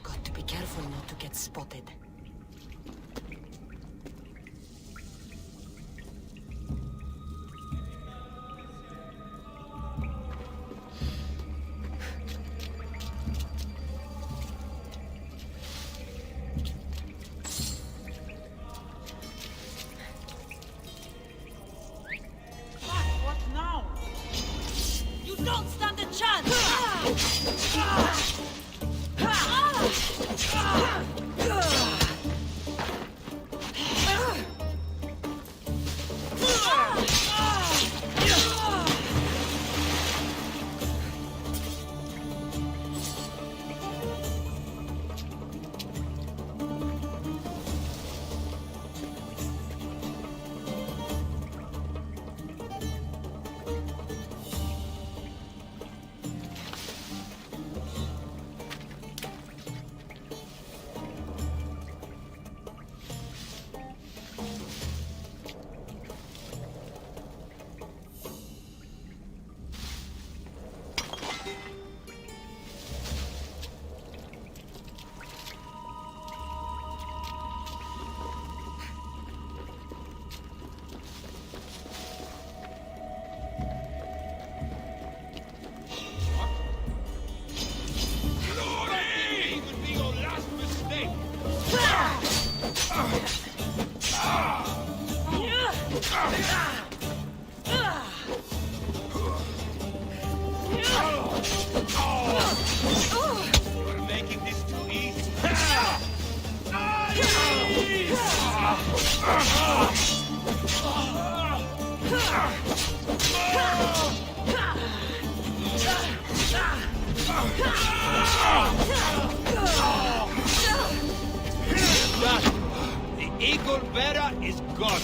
Got to be careful not to get spotted. What now? You don't stand a chance! You're making this too easy. The eagle bearer is gone.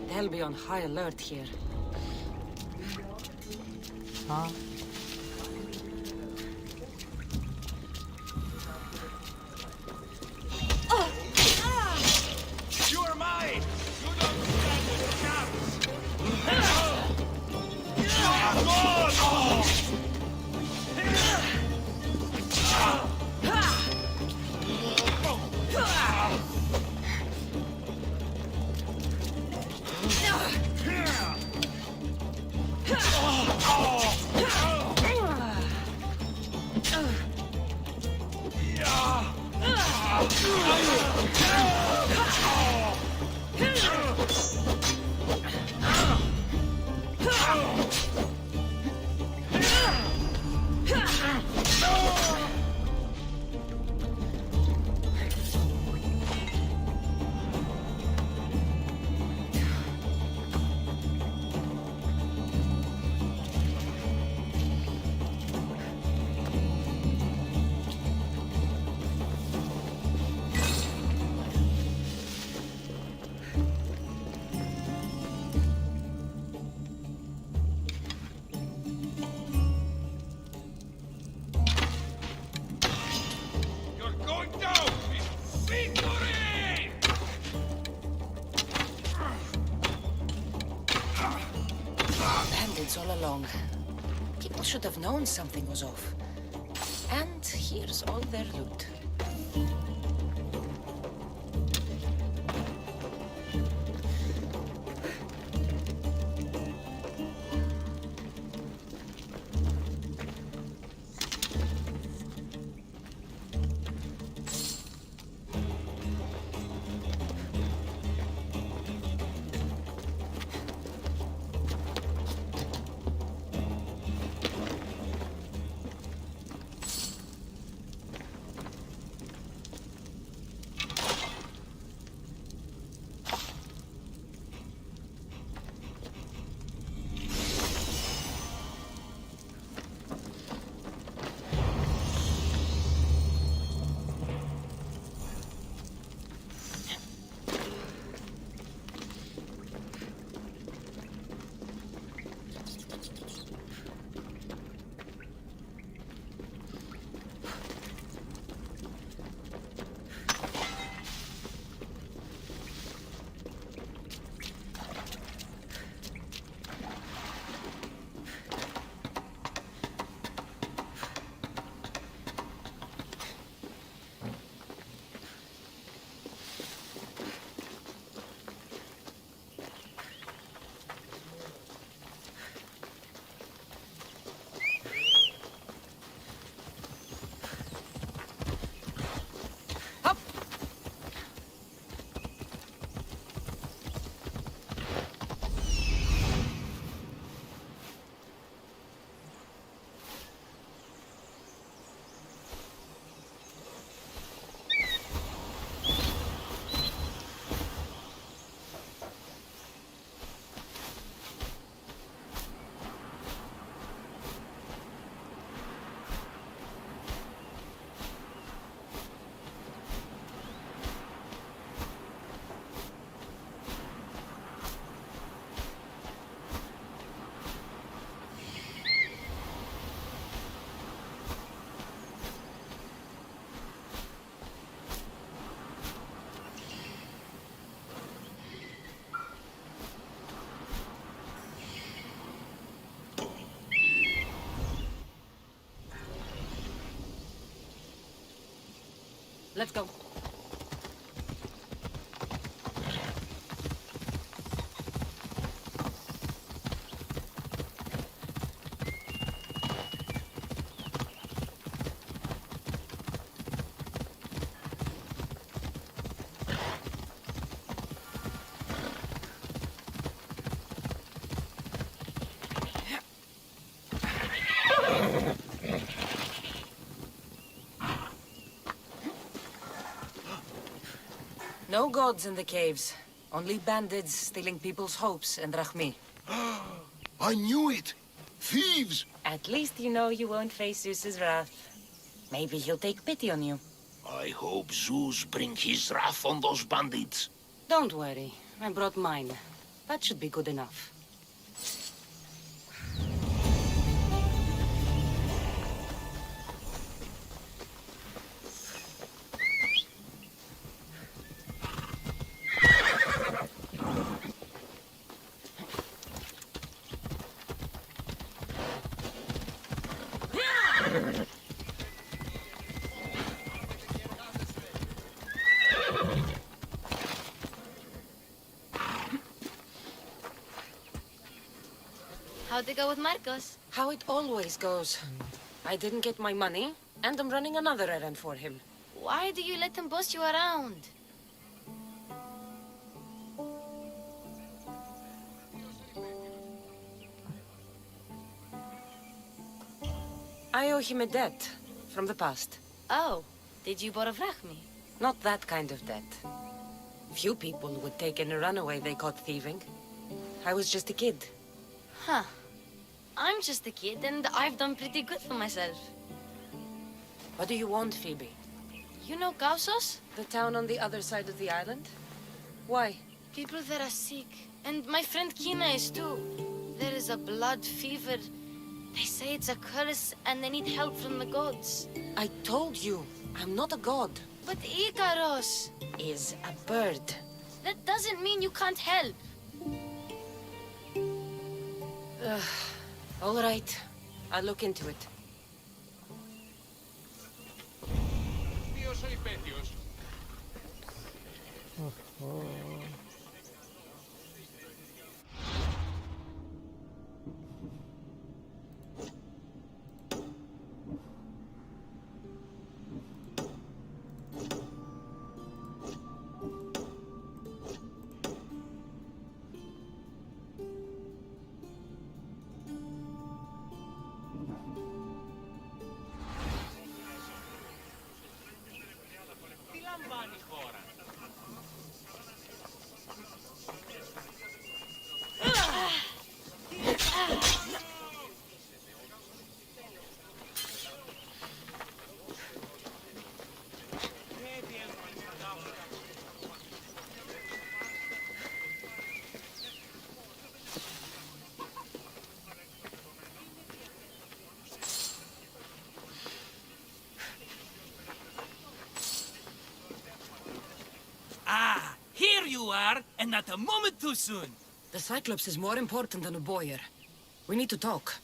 They'll be on high alert here. Huh? You're mine! You don't stand a chance! Bandits all along. People should have known something was off. And here's all their loot. Let's go. No gods in the caves. Only bandits stealing people's hopes and Rahmi. I knew it! Thieves! At least you know you won't face Zeus's wrath. Maybe he'll take pity on you. I hope Zeus bring his wrath on those bandits. Don't worry. I brought mine. That should be good enough. How'd it go with Marcos? How it always goes. I didn't get my money, and I'm running another errand for him. Why do you let him boss you around? I owe him a debt from the past. Oh, did you borrow Vrachmi? Not that kind of debt. Few people would take in a runaway they caught thieving. I was just a kid. Huh. I'm just a kid, and I've done pretty good for myself. What do you want, Phoebe? You know Kausos? The town on the other side of the island? Why? People there are sick, and my friend Kina is too. There is a blood fever. They say it's a curse, and they need help from the gods. I told you, I'm not a god. But Ikaros is a bird. That doesn't mean you can't help. All right, I'll look into it. Here you are, and not a moment too soon. The Cyclops is more important than a boyar. We need to talk.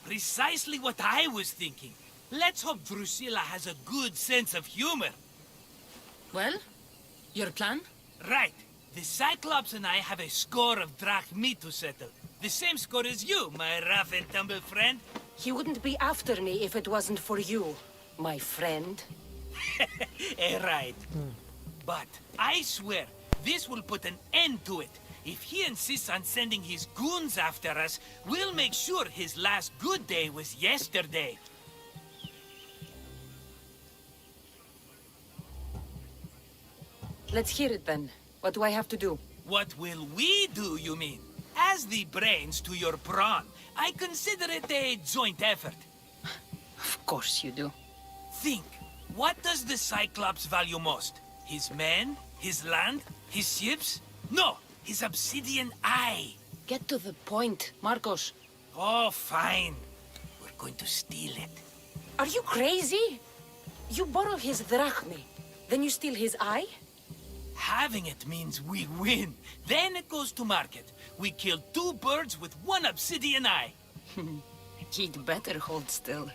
Precisely what I was thinking. Let's hope Drusilla has a good sense of humor. Well, your plan? Right. The Cyclops and I have a score of drachmi to settle. The same score as you, my rough and tumble friend. He wouldn't be after me if it wasn't for you, my friend. Right. But I swear, this will put an end to it. If he insists on sending his goons after us, we'll make sure his last good day was yesterday. Let's hear it then. What do I have to do? What will we do, you mean? As the brains to your brawn, I consider it a joint effort. Of course you do. Think, what does the Cyclops value most? His men? His land? His ships? No, his obsidian eye. Get to the point, Marcos. Oh, fine. We're going to steal it. Are you crazy? You borrow his drachmi, then you steal his eye? Having it means we win. Then it goes to market. We kill 2 birds with 1 obsidian eye. He'd better hold still,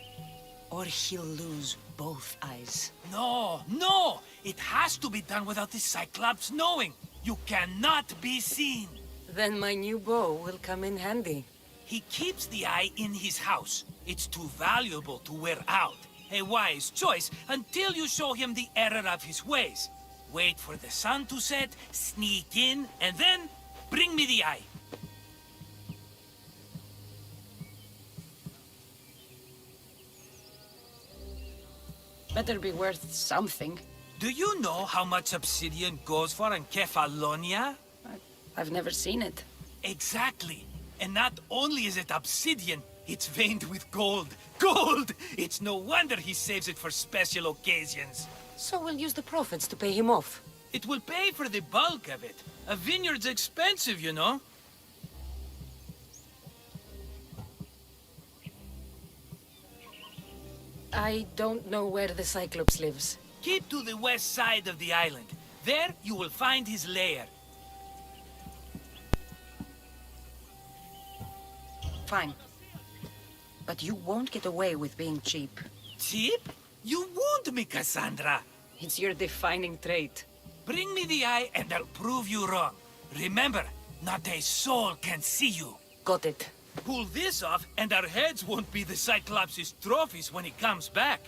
or he'll lose both eyes. No, no! It has to be done without the Cyclops knowing. You cannot be seen. Then my new bow will come in handy. He keeps the eye in his house. It's too valuable to wear out. A wise choice until you show him the error of his ways. Wait for the sun to set, sneak in, and then bring me the eye. Better be worth something. Do you know how much obsidian goes for in Kefalonia? I've never seen it. Exactly. And not only is it obsidian, it's veined with gold. Gold! It's no wonder he saves it for special occasions. So we'll use the profits to pay him off. It will pay for the bulk of it. A vineyard's expensive, you know. I don't know where the Cyclops lives. Keep to the west side of the island. There you will find his lair. Fine. But you won't get away with being cheap. Cheap? You won't me, Cassandra. It's your defining trait. Bring me the eye and I'll prove you wrong. Remember, not a soul can see you. Got it. Pull this off and our heads won't be the Cyclops' trophies when he comes back.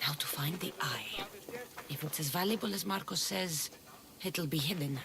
Now to find the eye. If it's as valuable as Marcos says, it'll be hidden.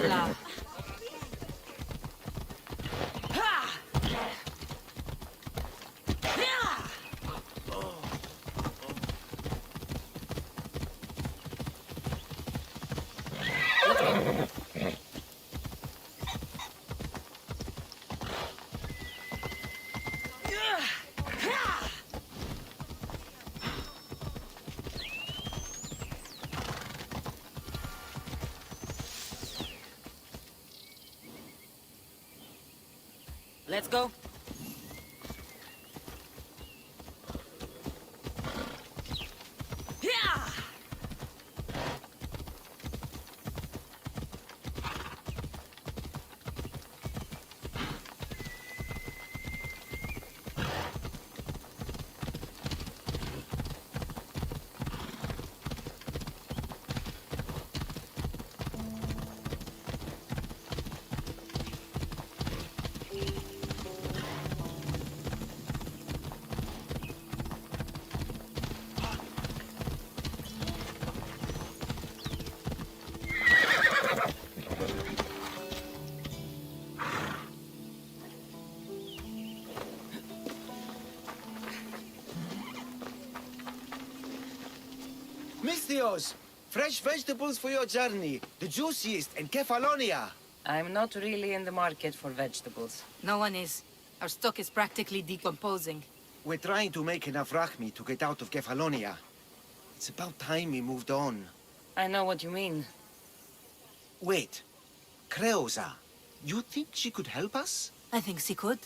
Bella. Let's go. Misthios, fresh vegetables for your journey. The juiciest in Kefalonia. I'm not really in the market for vegetables. No one is. Our stock is practically decomposing. We're trying to make enough rachmi to get out of Kefalonia. It's about time we moved on. I know what you mean. Wait. Creosa. You think she could help us? I think she could.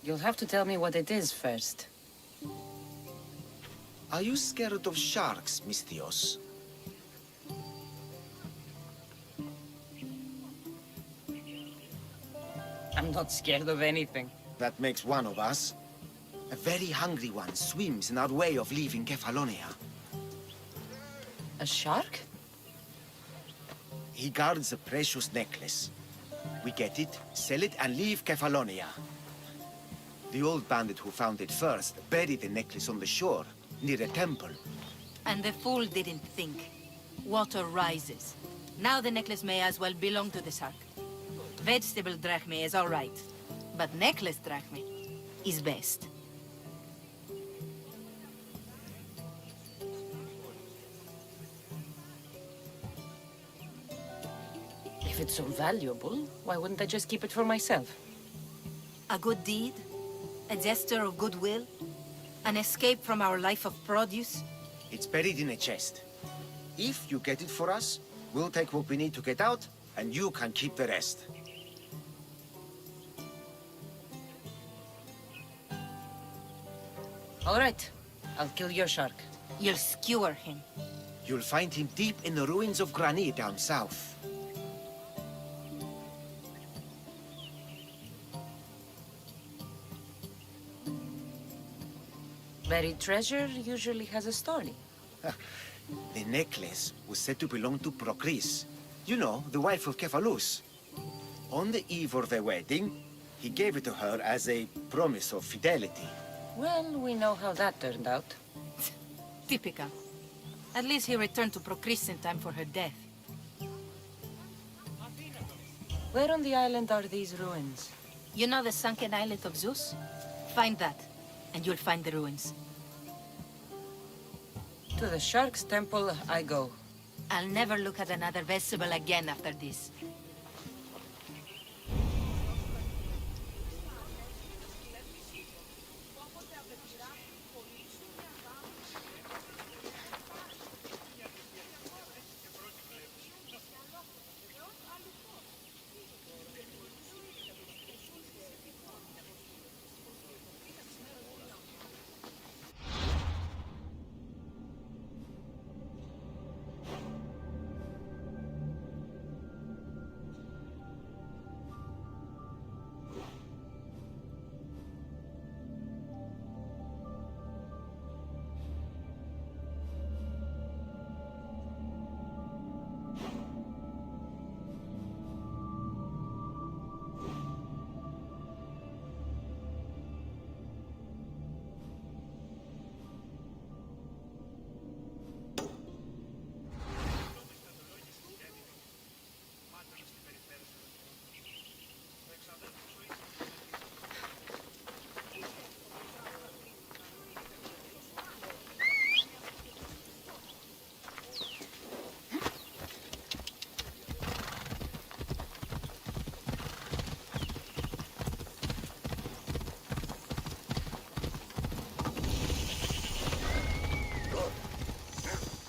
You'll have to tell me what it is first. Are you scared of sharks, Misthios? I'm not scared of anything. That makes one of us. A very hungry one swims in our way of leaving Kefalonia. A shark? He guards a precious necklace. We get it, sell it, and leave Kefalonia. The old bandit who found it first buried the necklace on the shore, near a temple. And the fool didn't think. Water rises. Now the necklace may as well belong to the shark. Vegetable drachme is all right, but necklace drachme is best. If it's so valuable, why wouldn't I just keep it for myself? A good deed, a gesture of goodwill, an escape from our life of produce. It's buried in a chest. If you get it for us, we'll take what we need to get out, and you can keep the rest. All right, I'll kill your shark. You'll skewer him. You'll find him deep in the ruins of Granit down south. Buried treasure usually has a story. The necklace was said to belong to Procris. You know, the wife of Cephalus. On the eve of their wedding, he gave it to her as a promise of fidelity. Well, we know how that turned out. Typical. At least he returned to Procris in time for her death. Where on the island are these ruins? You know the sunken islet of Zeus? Find that, and you'll find the ruins. To the Shark's temple I go. I'll never look at another vegetable again after this.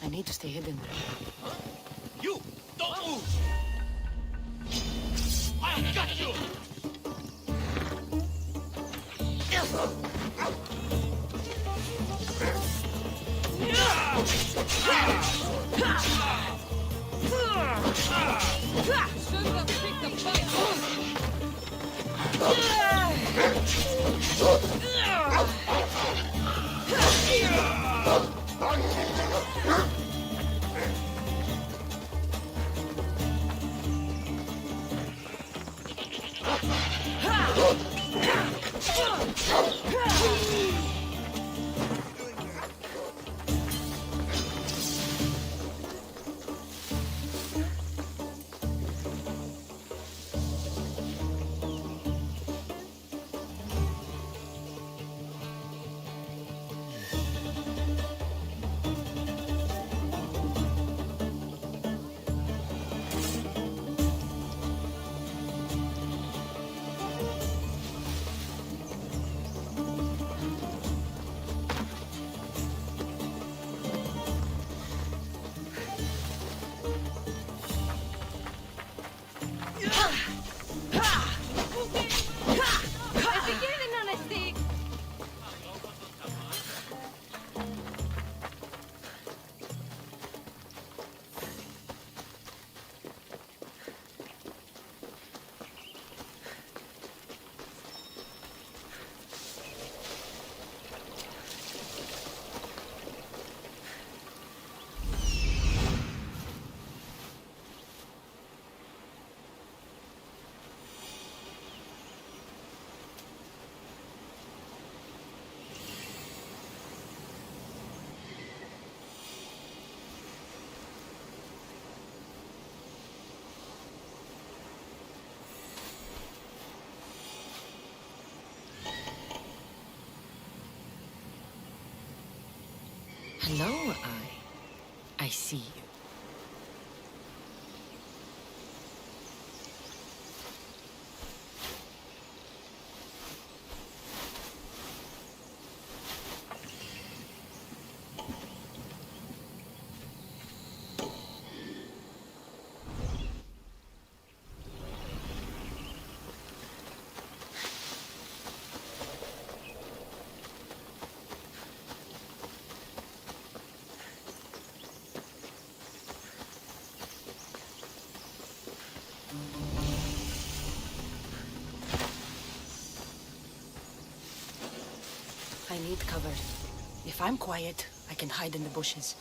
I need to stay hidden. You! Don't move! I've got you! Shouldn't have picked the fight. Hello, I see you. I need cover. If I'm quiet, I can hide in the bushes.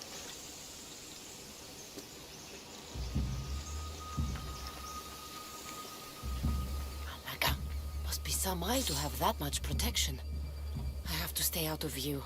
Alaka, must be some eye to have that much protection. I have to stay out of view.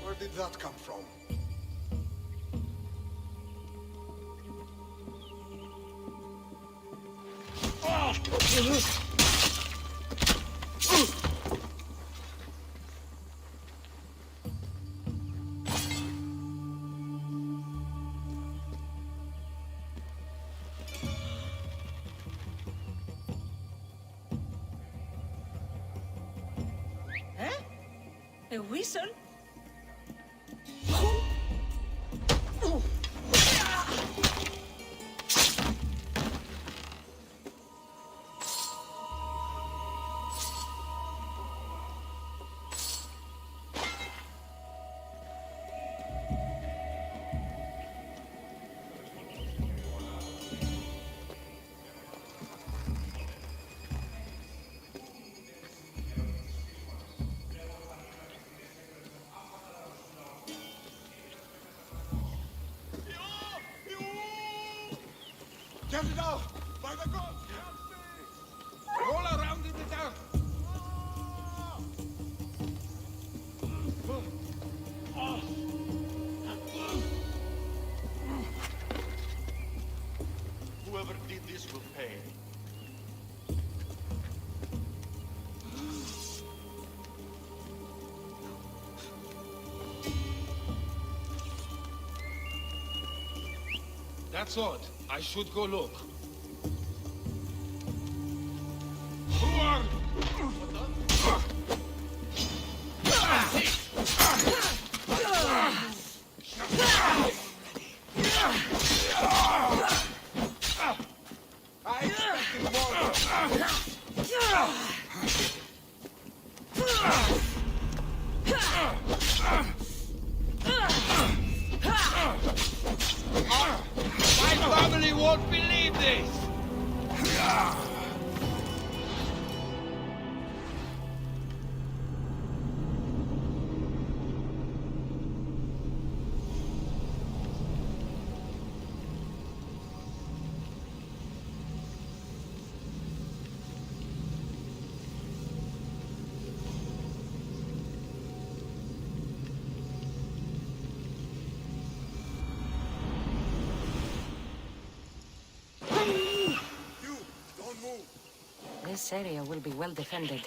Where did that come from? Eh? A whistle? Get it out! By the gods! Help me! Roll around in the dark! Whoever did this will pay. That's odd. I should go look. Who are... I expected more. My family won't believe this! This area will be well defended.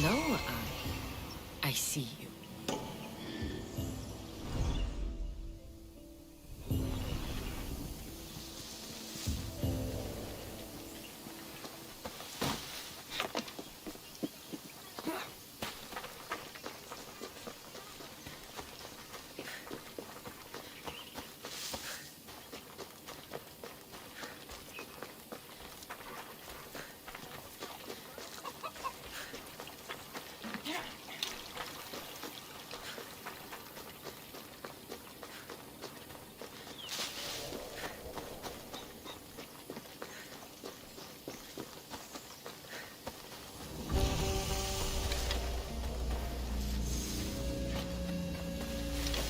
Hello, I see you.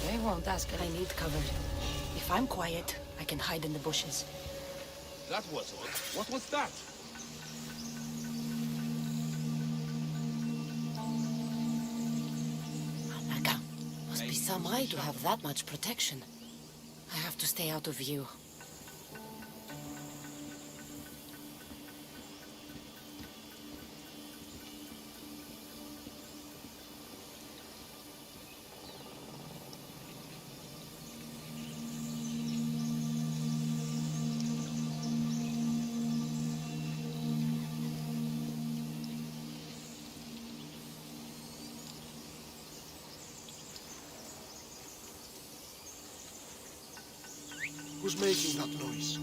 They won't ask if I need cover. If I'm quiet, I can hide in the bushes. That was odd. What was that? Alaka, must be some eye to have that much protection. I have to stay out of view. Who's making that noise?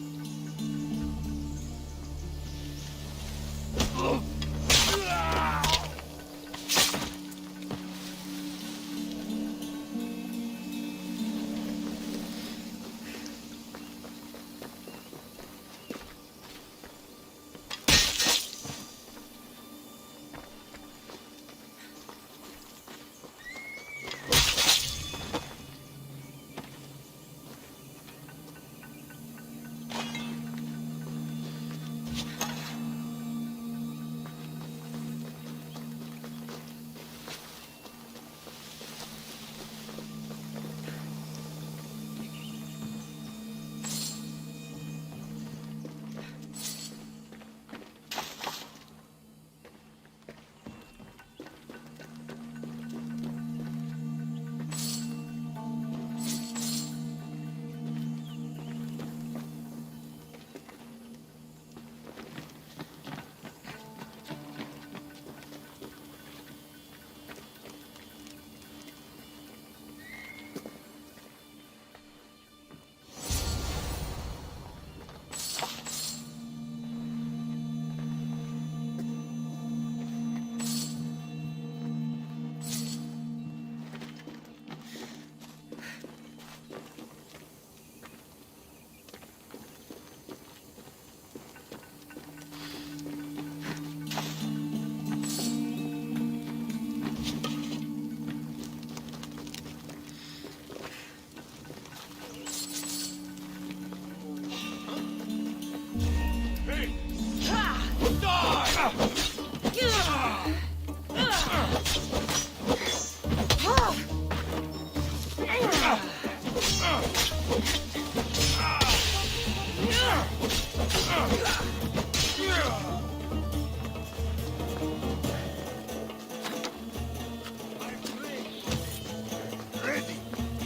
Ready!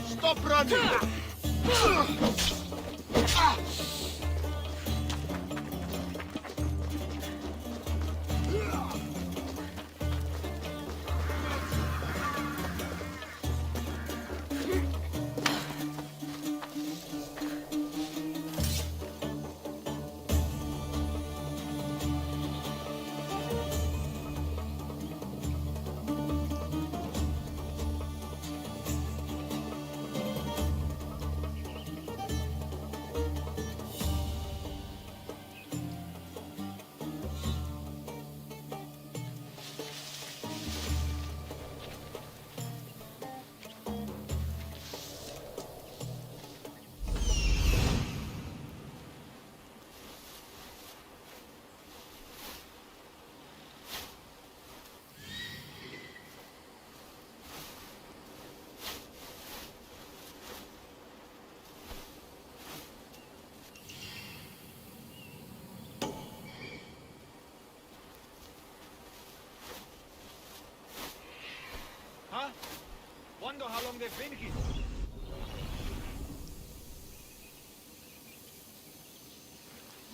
Stop running!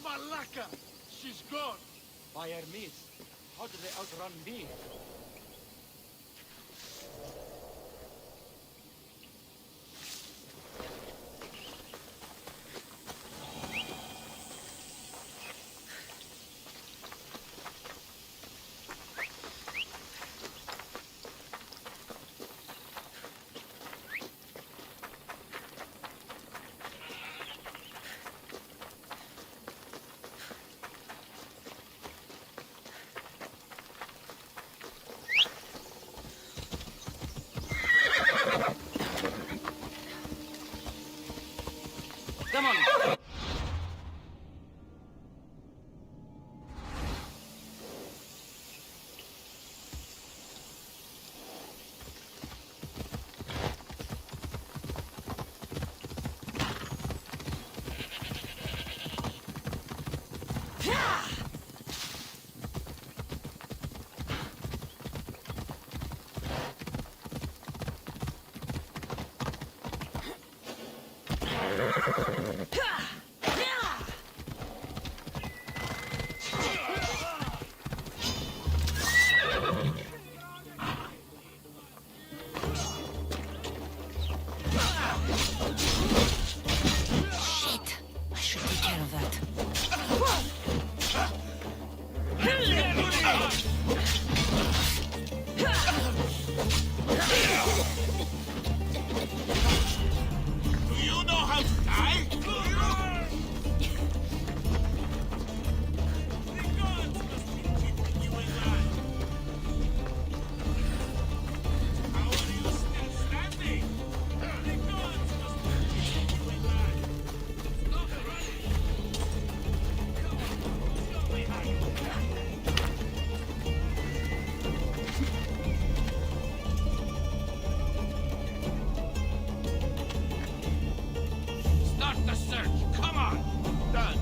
Malaka! She's gone! By Hermes. How did they outrun me? Come on. Shit! I should take care of that. Do you know how to die? Start the search. Come on. Done.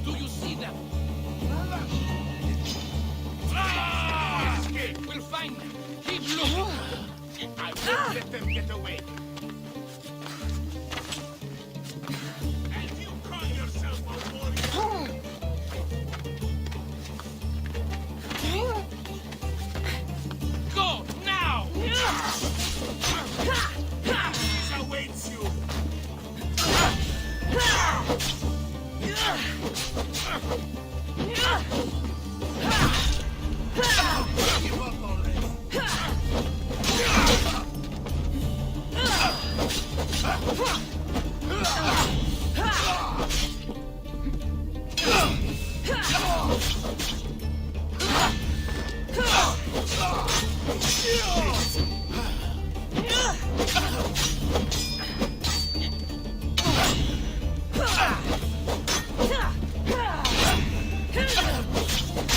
Do you see them? We'll find them. Keep looking. I won't let them get away. And you call yourself a warrior? Go now. This awaits you. Give up already.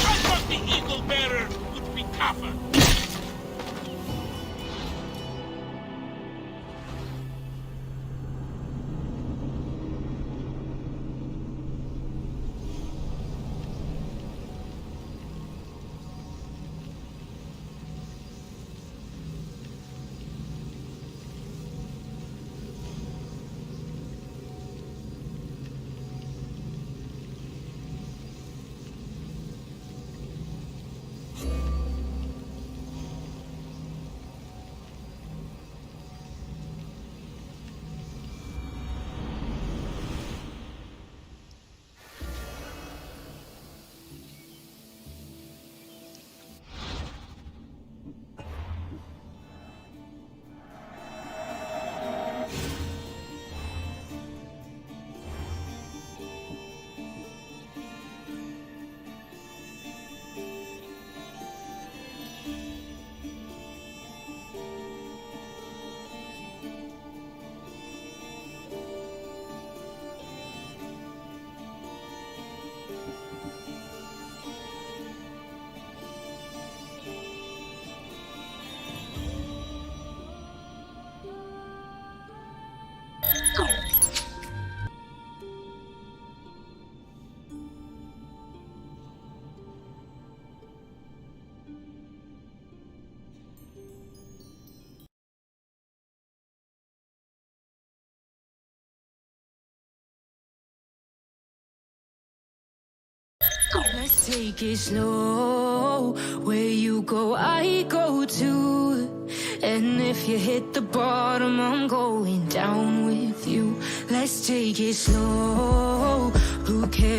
I thought the eagle bearer would be tougher. Let's take it slow. Where you go, I go too. And if you hit the bottom, I'm going down with you. Let's take it slow. Who cares?